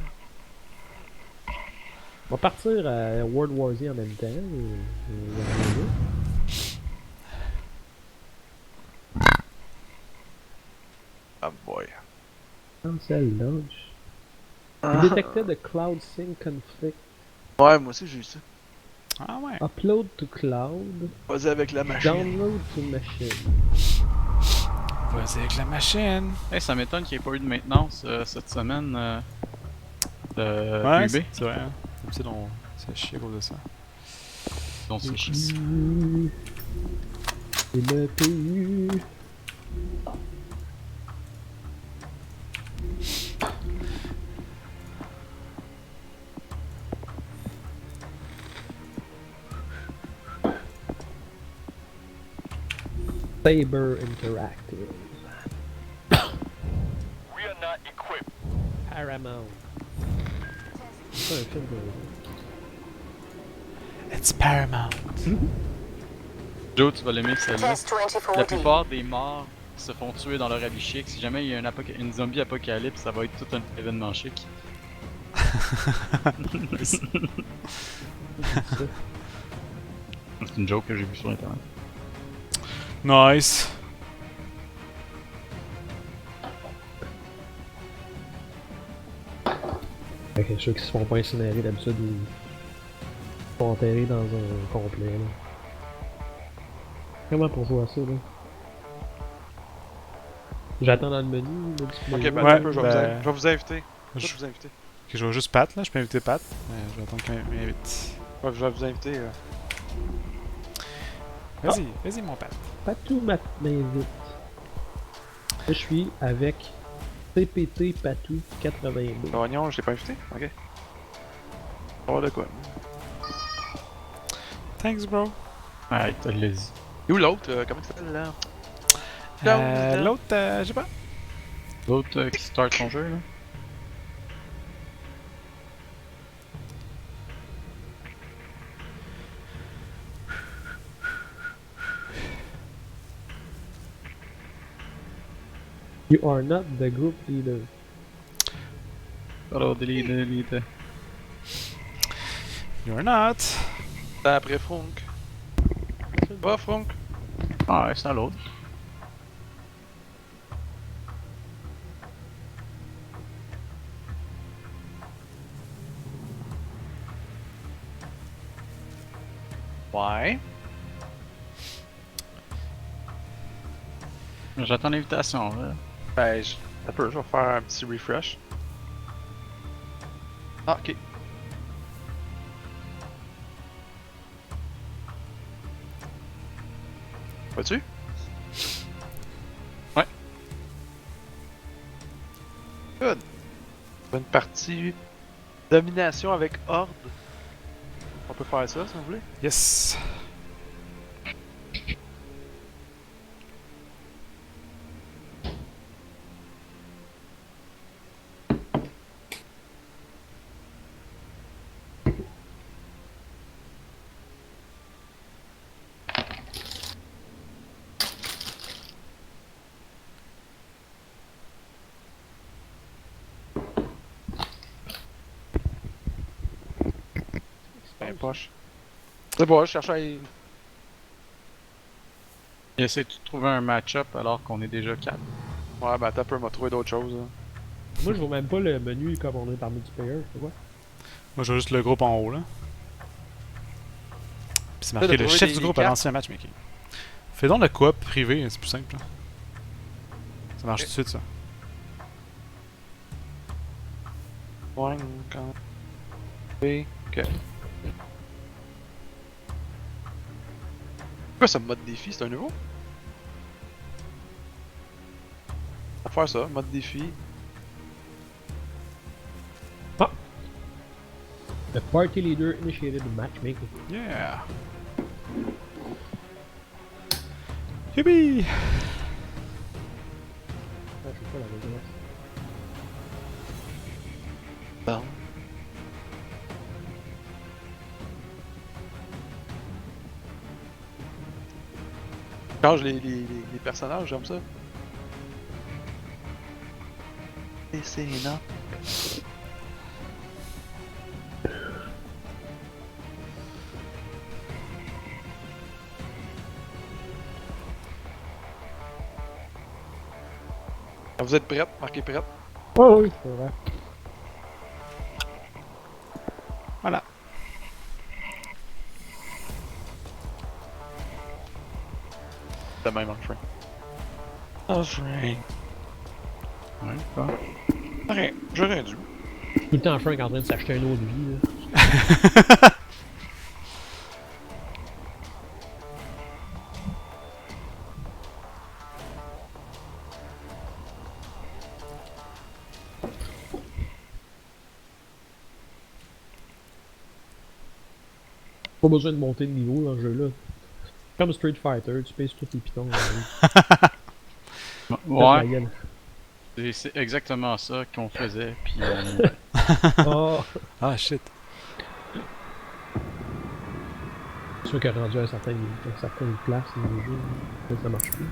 On va partir à World War Z en même temps. Ah boy. Cancel launch. Detected a cloud sync conflict. Ouais, moi aussi j'ai eu ça. Ah ouais. Upload to cloud. Vas-y avec la machine. Download to machine. Vas-y avec la machine. Hey, ça m'étonne qu'il n'y ait pas eu de maintenance cette semaine de Ouais, PUB. c'est vrai. Hein. D'habitude, on se chie à cause de ça. Donc, c'est Et le PU. Saber Interactive. We are not equipped. Paramount. C'est un film de... It's Paramount. Joe, tu vas l'aimer celle-là. Test 24D. La plupart des morts se font tuer dans leur habit chic. Si jamais il y a une zombie apocalypse, ça va être tout un événement chic. C'est une joke que j'ai vue sur internet. Nice. Fait que ceux qui se font pas incinérer d'habitude, ils sont enterrés dans un complet. Là. Comment pour jouer à ça là? J'attends dans le menu. Le display. Ok, ben Ouais, un peu, je ben- vais vous inviter. Je- Je vais vous inviter. Ok, je vois juste Pat là, je peux inviter Pat. Mais je vais attendre qu'il m'invite. Ouais, je vais vous inviter. Vas-y, vas-y mon Pat. Patou m'invite. Je suis avec CPT Patou 82. L'oignon, je l'ai pas invité? Ok. On va voir de quoi. Thanks bro. Ouais, t'as le dit. Et où l'autre? Comment il s'appelle là? L'autre, je sais pas. L'autre qui start son jeu, là. You are not the group leader. Alors, delete. You're not. C'est après Franck. Va Franck. Ah, ouais, c'est à l'autre. Ouais. J'attends l'invitation, là. Ben, un peu, je vais faire un petit refresh. Ah, ok. Vois-tu? Ouais. Good. Une partie domination avec Horde. On peut faire ça si vous voulez. Yes. Ben poche. C'est bon, je cherche à... Il essaie de trouver un match-up alors qu'on est déjà 4. Ouais, ben attends un peu, m'a trouvé d'autres choses. Là. Moi je vois même pas le menu comme on est par multiplayer, c'est quoi? Moi, je vois juste le groupe en haut là. Puis c'est marqué de le trouver chef des du groupe à cartes. l'ancien matchmaking. Fais donc le coop privé, c'est plus simple. Là. Ça marche Ok. tout de suite ça. Ouais, quand... Ok. Pourquoi ça mode défi? C'est un nouveau? On va faire ça, mode défi. The party leader initiated the matchmaking. Yeah. Yippee! Ah, je sais pas la raison. Bon. change les personnages, j'aime ça. Et c'est énorme. Vous êtes prête? Marquez prête. Oh oui, c'est vrai. Voilà. De même, enfin. Enfin. Ouais, pas. Rien, j'aurais dû. Tout le temps Frank en train de s'acheter un eau de vie. Là. Pas besoin de monter de niveau dans ce jeu-là. Comme Street Fighter, tu pèses tous tes pitons. Ouais, c'est exactement ça qu'on faisait, puis Oh, Ah shit. c'est sûr qu'à rendu à une certaine place, dans le jeu, ça marche plus.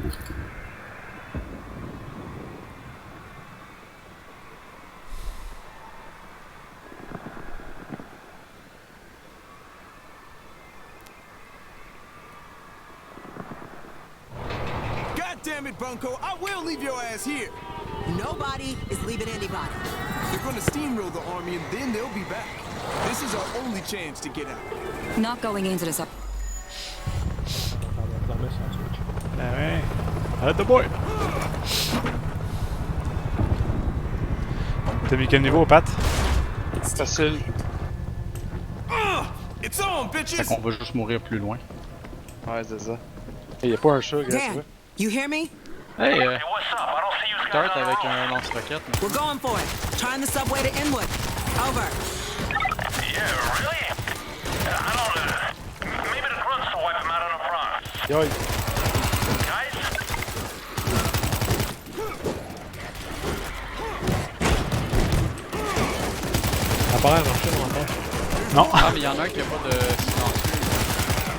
God damn it, Bunko! I will leave your ass here. Nobody is leaving anybody. They're gonna steamroll the army and then they'll be back. This is our only chance to get out. Not going into this up. Ah ouais. Arrête de boire. T'as mis quel niveau, Pat? Facile. It's on, fait bitches! qu'on va juste mourir plus loin. Ouais, c'est ça. Et y'a pas un chat, gars, tu Dan, vois. you hear me? Hey, start avec un lance-roquette. We're going for it. Trying the subway to Inwood. Over. Yeah, really? I don't know. Maybe the grunts will wipe him out on the front. Yoï. Guys? Ça a pas l'air marché, mon enfant. Non. Ah, mais y'en a un qui a pas de silencieux.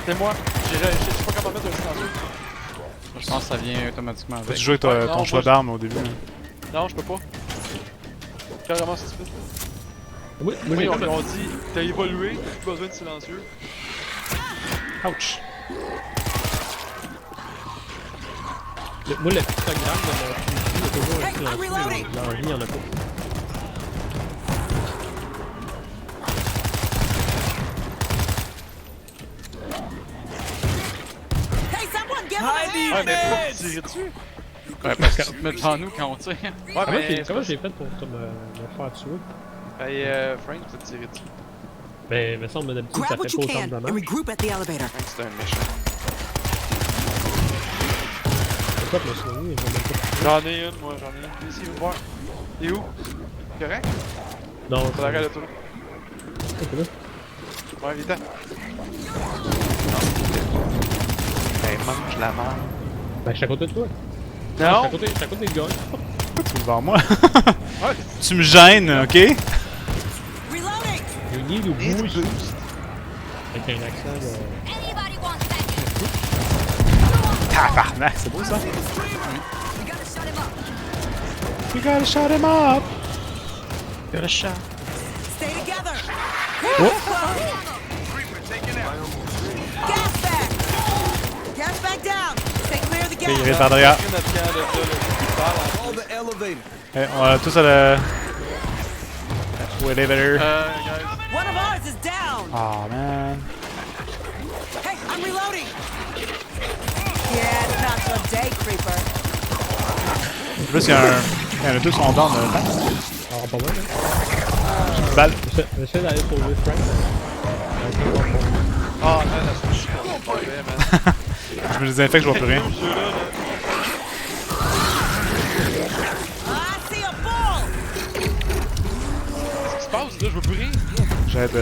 C'est moi. Je suis pas capable de mettre un silencieux. Je pense que ça vient automatiquement Faut avec. tu jouer ton Ouais, non, choix moi, d'armes au début. Non, je peux pas. Carrément, c'est stupide. Moi, Oui, j'ai on comme... on dit, t'as évolué, t'as plus besoin de silencieux. Ouch. Moi, le pictogramme de mon fusil, il y a toujours un Hey, I'm reloading. silencieux. Dans la vie, il y en a pas. Hey, someone give him a Heidi! hand! Ouais, mais pourquoi tu tirer dessus? Ouais, parce que tu te mets devant nous quand on tire. Ouais, Comment j'ai fait pour me faire tuer? Hey, Frank, tu t'es tiré dessus. Ben, il me semble d'habitude ça Grab fait what pas you autant de can and dommages. regroup at the elevator. Frank, c'était un méchant. C'est quoi que me souvenir? Je vais même pas- J'en ai une, moi, j'en ai une. Viens ici, viens me voir. T'es où? Correct? Non, Faut l'arrêter de tout. c'est là. Ouais, vite. Hey, mange la merde. Ben, je suis à côté de toi. Je Non! suis à côté de gars. Pourquoi tu es devant moi? Ouais! Tu me gênes, ok? Reloading! You need a Need boost. boost. Avec un accent de... Anybody want that? Tabarnak, c'est beau ça? We gotta shut him up. You gotta shut him up! Got a shot. Stay together! Oh. Gas back! Gas back down! Stay clear of the Ok, il gas! reste par derrière. Notre camp de ça, là. Call the elevator. Hey, on va tous à le... Au elevator. Guys. One of ours is down! Oh man. Hey, I'm reloading! Yeah, it's not your day, creeper. En plus, il y en a deux qui sont down de temps. Alors, pas mal, hein? Balle. J'essaie d'aller sauver Frank. Ah, man, la sushi, on va pas man. Je me désinfecte, je vois plus rien. Ce jeu-là, là. I see a ball! Qu'est-ce qui se passe, là? Je veux plus rien. J'aide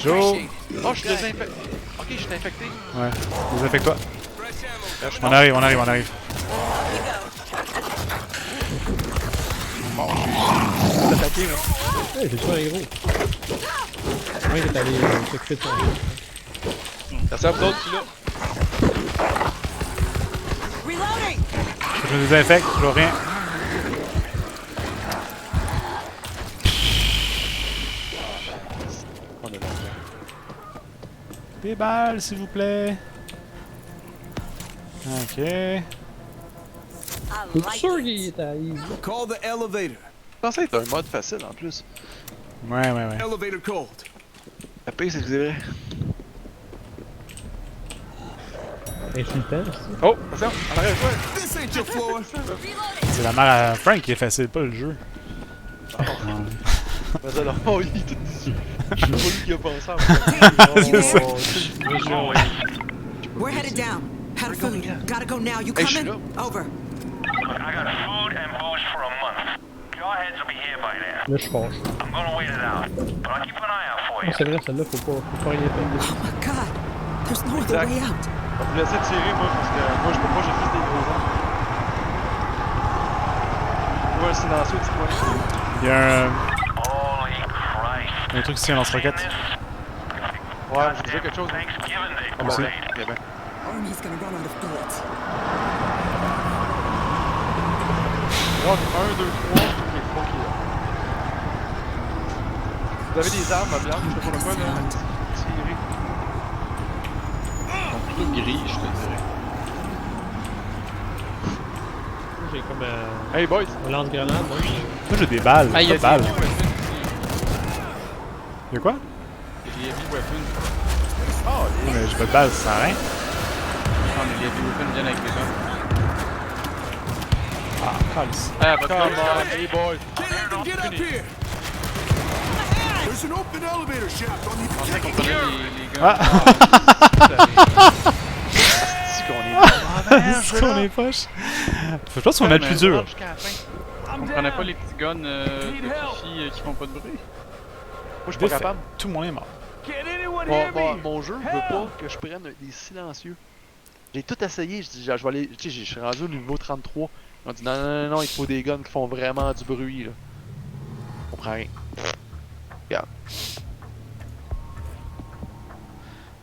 Joe. Oh, je suis désinfecté. Ok, je suis infecté. Ouais, désinfecte-toi. On arrive. You go. Je suis attaqué, moi. Hey, j'ai tué un héros. Ouais, il est allé s'occuper de son... Merci à vous autres, qui là. Faut que je me désinfecte, je vois rien. On est bon. Des balles, s'il vous plaît. Ok. I C'est like sûr it. qu'il est à easy. Call the elevator. Je pensais être un mode facile en plus. Ouais. Elevator called. La pire, c'est que c'est vrai. Insultant, aussi. Oh, attention, arrête, ouais. This ain't your floor. C'est la mère à Frank qui est facile, pas le jeu. Vas-y, alors, oh, il est tout dit. C'est pas lui qui a pensé à C'est ça. Oh, We're headed down. Had a food. Gotta go now. You Hey, shut coming? Over. Look, I got food and booze for a month. Jarheads will be here by then. Là, je suis fâché. I'm gonna wait it out, but I'll keep an eye out for Ah, you. c'est vrai, celle-là, faut pas rien faire. Oh my God. There's no other Exact. way out. On va vous laisser tirer, moi, parce que moi, je peux pas, j'ai juste des gros armes. Ouais, silencieux, dis-moi. Il y a Holy Christ. un truc ici, un lance-roquette. Ouais, je disais quelque chose. Thanksgiving Day Ah, Aussi. ben, bien, bien. Army's gonna run out of bullets. 1, 2, 3, les 3 qui est là. Vous avez des armes, ma blanche, je sais pas quoi, là. Tirer. Plutôt gris, je te dirais. J'ai comme Hey, boys! un lance-grenade, hein. Moi j'ai des balles, Ah, il y a pas de des balles. heavy weapons aussi. Y'a quoi? Il y a des heavy weapons. Oh, Oui, mais j'ai pas de balles, ça sert à rien. Non, mais les heavy weapons viennent avec les armes. Ah, calice. Ah, votre come gars, on, hey, boys! Can't let them get up here. There's an open elevator shaft on the je pensais qu'on prenait les guns. Ah. C'est qu'on est C'est qu'on est poche. Je pense qu'on a le plus dur. Jusqu'à la fin. On prenait pas les petits guns de filles qui font pas de bruit. Moi, je suis pas Défait. capable. Tout moyen mort. Can anyone hear me? Mon jeu veut pas que je prenne des silencieux. J'ai tout essayé, je dis, je vais aller. Tu sais, je suis rendu au niveau 33. On dit non, il faut des guns qui font vraiment du bruit, là. On prend rien. Regarde.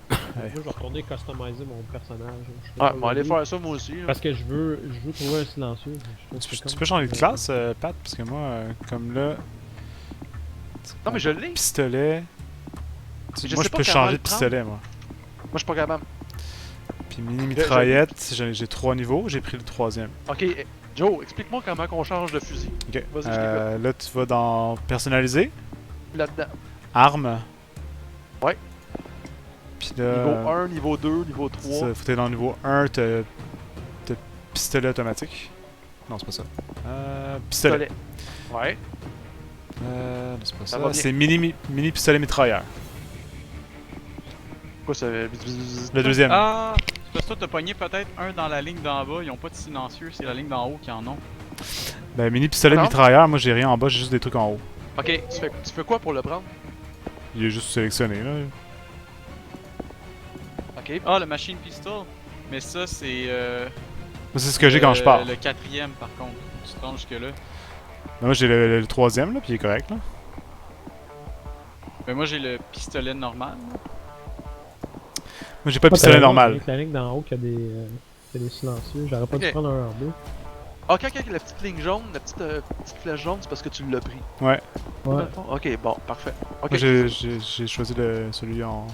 Moi, je vais retourner customiser mon personnage. Je fais Ouais, pas on va aller aujourd'hui. faire ça, moi aussi. là. Parce que je veux trouver un silencieux. Je trouve que Tu peux changer de classe, Pat, parce que moi, comme là. Non, mais je l'ai. Moi, Pistolet. je Moi, sais je pas peux comment changer le de pistolet, moi. je suis pas capable. Puis mini mitraillette, j'ai 3 niveaux, j'ai pris le 3e. Ok, Joe, explique-moi comment on change de fusil. Ok. Vas-y, je Là, tu vas dans personnaliser, Là-dedans. arme. Ouais. Puis là. Niveau 1, niveau 2, niveau 3. Ça, faut que t'aies dans le niveau 1, t'as pistolet automatique. Non, c'est pas ça. Pistolet. Ouais. Non, c'est pas Ça va ça. bien. C'est mini pistolet mitrailleur. Quoi, ça. Le deuxième. Ah! C'est parce que toi, t'as pogné peut-être un dans la ligne d'en bas. Ils ont pas de silencieux, c'est la ligne d'en haut qui en ont. Ben, mini pistolet Non. mitrailleur, moi j'ai rien en bas, j'ai juste des trucs en haut. Ok, tu fais quoi pour le prendre? Il est juste sélectionné là. Ok. Ah, le machine pistol! Mais ça, c'est. C'est ce que j'ai quand je pars. Le 4e par contre. Tu te rends jusque-là. Ben, moi j'ai le 3e là, puis il est correct là. Mais moi, j'ai le pistolet normal. Moi j'ai pas de pistolet normal. Avec la ligne d'en haut qui a des silencieux. J'aurais pas Ok. dû prendre un en deux. Ok, la petite ligne jaune, la petite flèche jaune, c'est parce que tu l'as pris. Ouais. Ouais. Ok, bon, parfait. Ok, Moi j'ai choisi celui en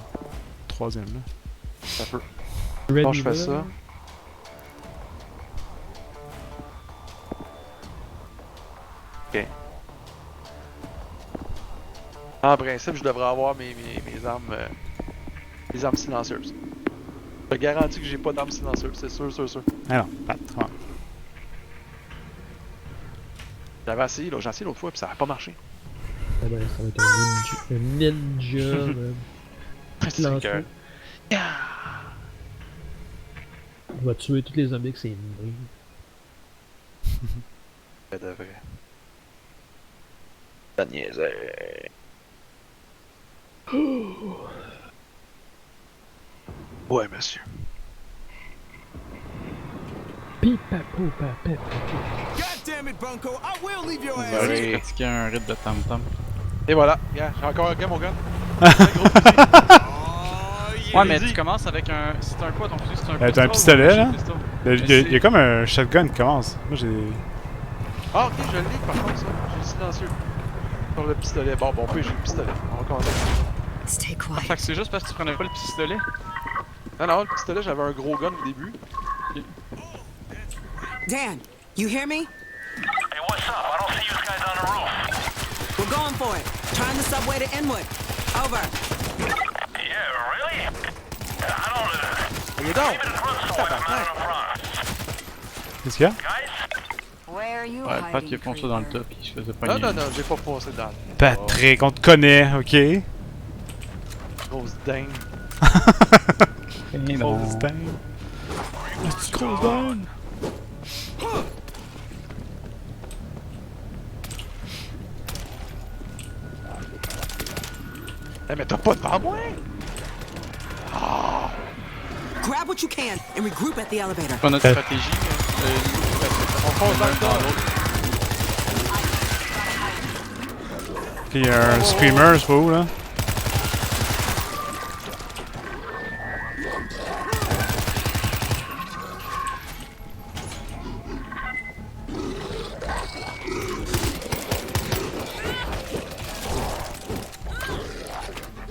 3e là. ça peut. Ready, Bon, je fais là. ça. Ok. En principe, je devrais avoir mes armes. Les armes silencieuses. Je te garantis que j'ai pas d'armes silencieuses, c'est sûr. Ah non, Pat, comment? J'avais essayé, j'ai essayé l'autre fois, puis ça a pas marché. Ah ben, ça va être un ninja, man. C'est Silencieux. que. On va tuer tous les zombies que c'est une Ça devrait. Ça niaisait. Ouais, monsieur. Pipa, poupa, pepa. God damn it, Bunko! I will leave your ass. Ouais. J'ai pratiqué un rythme de tam-tam. Et voilà, yeah, j'ai encore un gars, mon gars. Oh Ouais, mais tu commences avec un. C'est un quoi ton fusil? C'est un T'as un pistol ou pistolet, là? pistol? Il y a comme un shotgun qui commence. Moi j'ai. Ah, ok, je l'ai par contre, ça. J'ai le silencieux. Sur le pistolet. Bon, j'ai le pistolet. On va commencer. Stay Ah, quiet. fait que c'est juste parce que tu prenais pas le pistolet? Non, le pistolet, j'avais un gros gun au début. Dan, you hear me? Hey, what's up? I don't see you guys on the roof. We're going for it. Trying the subway to Inwood. Over. Yeah, really? I don't Il est down! maybe the grunt's the white man Tabarnak! in front. Qu'est-ce qu'il y a? Guys? Where are you Ouais, Pat hiding, qui a foncé dans le creeper? top pis je faisais pas Non, j'ai pas foncé dans le... Patrick, on te connaît, ok? Grosse dingue. Grosse dingue. Grosse dingue. Eh, mais t'as pas devant moi! Grab what you can and regroup at the elevator. Pas notre stratégie. On fonce dans le dos. Ok, il y a un screamer, je sais pas où là.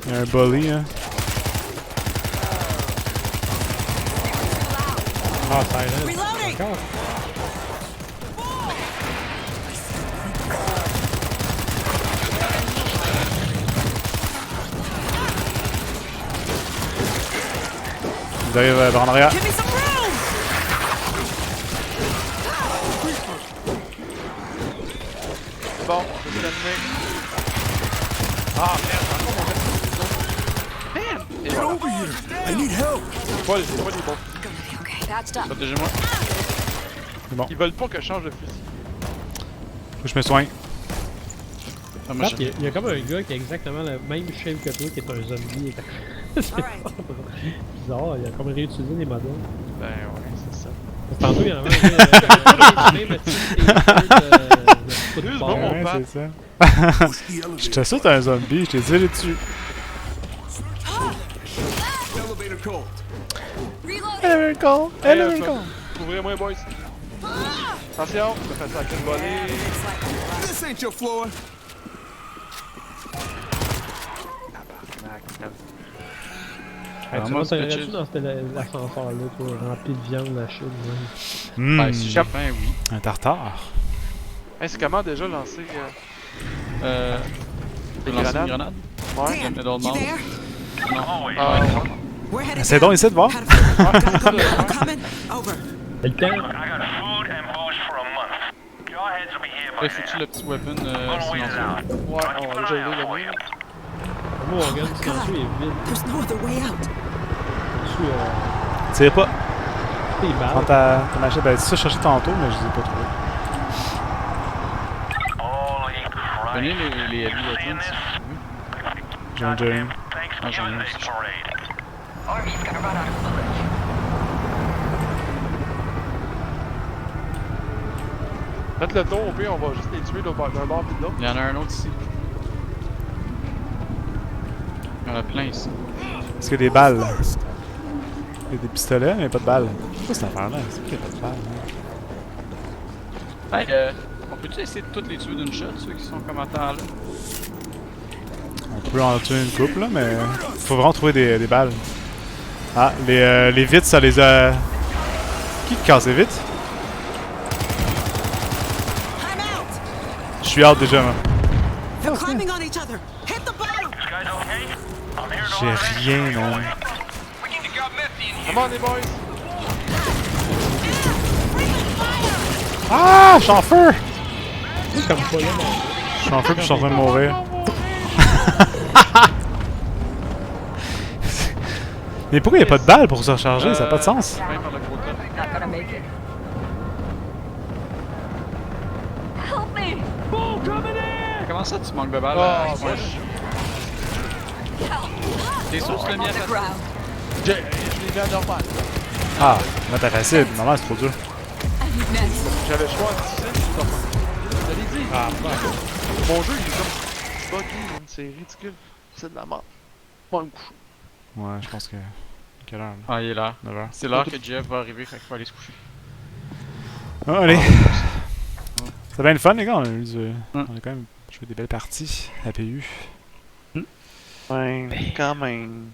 Il y a un bully, hein. Ah, silent. Reloading! Encore. Ils arrivent par en arrière. Give me some room! Bon, je vais l'animer. Ah, merde, encore mon gars. Merde! Et Get voilà. over here! I need help! C'est pas des bons. Okay, that's done. Protégez-moi. Ils veulent pas que je change de fusil. Faut que je me soigne. Ah, moi, Pat, il y a comme un gars qui a exactement le même shape que toi, qui est un zombie. C'est Alright. bizarre, il a comme réutilisé les modèles. Ben ouais, c'est ça. Tantôt, il y en avait un même Excuse-moi, mon Ouais, Pat. c'est ça. What's the elevator? J'étais sûr que t'es un zombie, je t'ai tiré dessus. Elevator cold. Reload. Elemental! Ouvrez-moi, boys. Attention, je me fais ça avec une volée. This ain't your floor. Hey, Ah, tu moi, rentres c'est là-dessus chill. dans l'ascenseur-là, toi, rempli de viande, la chine. Ouais. Ben, si j'ai faim, oui. Un tartare. Hey, c'est comment déjà lancer... Tu peux lancer une grenade? Ouais. Dan, middle you mouse. there? Always. Ah, We're headed C'est down. donc, essaie de voir. How to feel? Gotta go. I'm coming. Over. Et le temps, I got food and booze for a month. Jawheads will be here by Là, faut-tu then. le petit weapon Gonna wait it silencieux? out. ouais, I'll keep on va an déjà eye le out for mien. you. moi, mon gun silencieux est vide. There's no other way out. Je suis, Tire pas. des Prends balles. ta machette. Ben, ça, je cherchais tantôt, mais je les ai pas trouvés. Holy Christ. Prenez les heavy Seeing weapons. this? J'en ai déjà une. Ah, j'en ai Thanksgiving une Day aussi. parade. Army's gonna run out of bullets. Faites le tour, au pire, on va juste les tuer d'un bord puis de l'autre. Il y en a un autre ici. Il y en a plein ici. Est-ce qu'il y a des balles? Il y a des pistolets, mais pas de balles. C'est quoi cette affaire-là? C'est qu'il y a pas de balles? Hein? Hey, on peut-tu essayer de toutes les tuer d'une shot, ceux qui sont comme en temps là? On peut en tuer une couple, là, mais faut vraiment trouver des balles. Ah, les vitres, ça les a... Qui casse les vitres? I'm out. Je suis out déjà, moi. They're climbing on each other. Hit the bottom. You guys okay? I'm here to J'ai rien, man. We need to get messy in here. Come on, les boys! Ah! Je suis en feu! C'est comme pas là, mais... Je suis en feu puis je suis en train de mourir. Mais pourquoi il n'y a pas de balles pour se recharger? Ça n'a pas de sens. Même par le gros top. Not gonna make it. Help me! Comment ça, tu manques de balles? Ah, ouais. moi, T'es sûr que tu l'as I'm mis on à the faire? ground. je l'ai mis à normal. Ah, là t'es facile. Normalement, c'est trop dur. I need meds. J'avais le choix de difficile ou top 1. Je l'ai dit. Ah, Mon jeu, il est comme buggy, man. C'est ridicule. C'est de la merde. Moi, me couche. Ouais, je pense que. Quelle heure là? Ah, il est là. 9h. C'est l'heure que Jeff va arriver, fait qu'il faut aller se coucher. Ah, allez! C'était bien le fun, les gars. On a quand même joué des belles parties. APU. Ouais, quand même.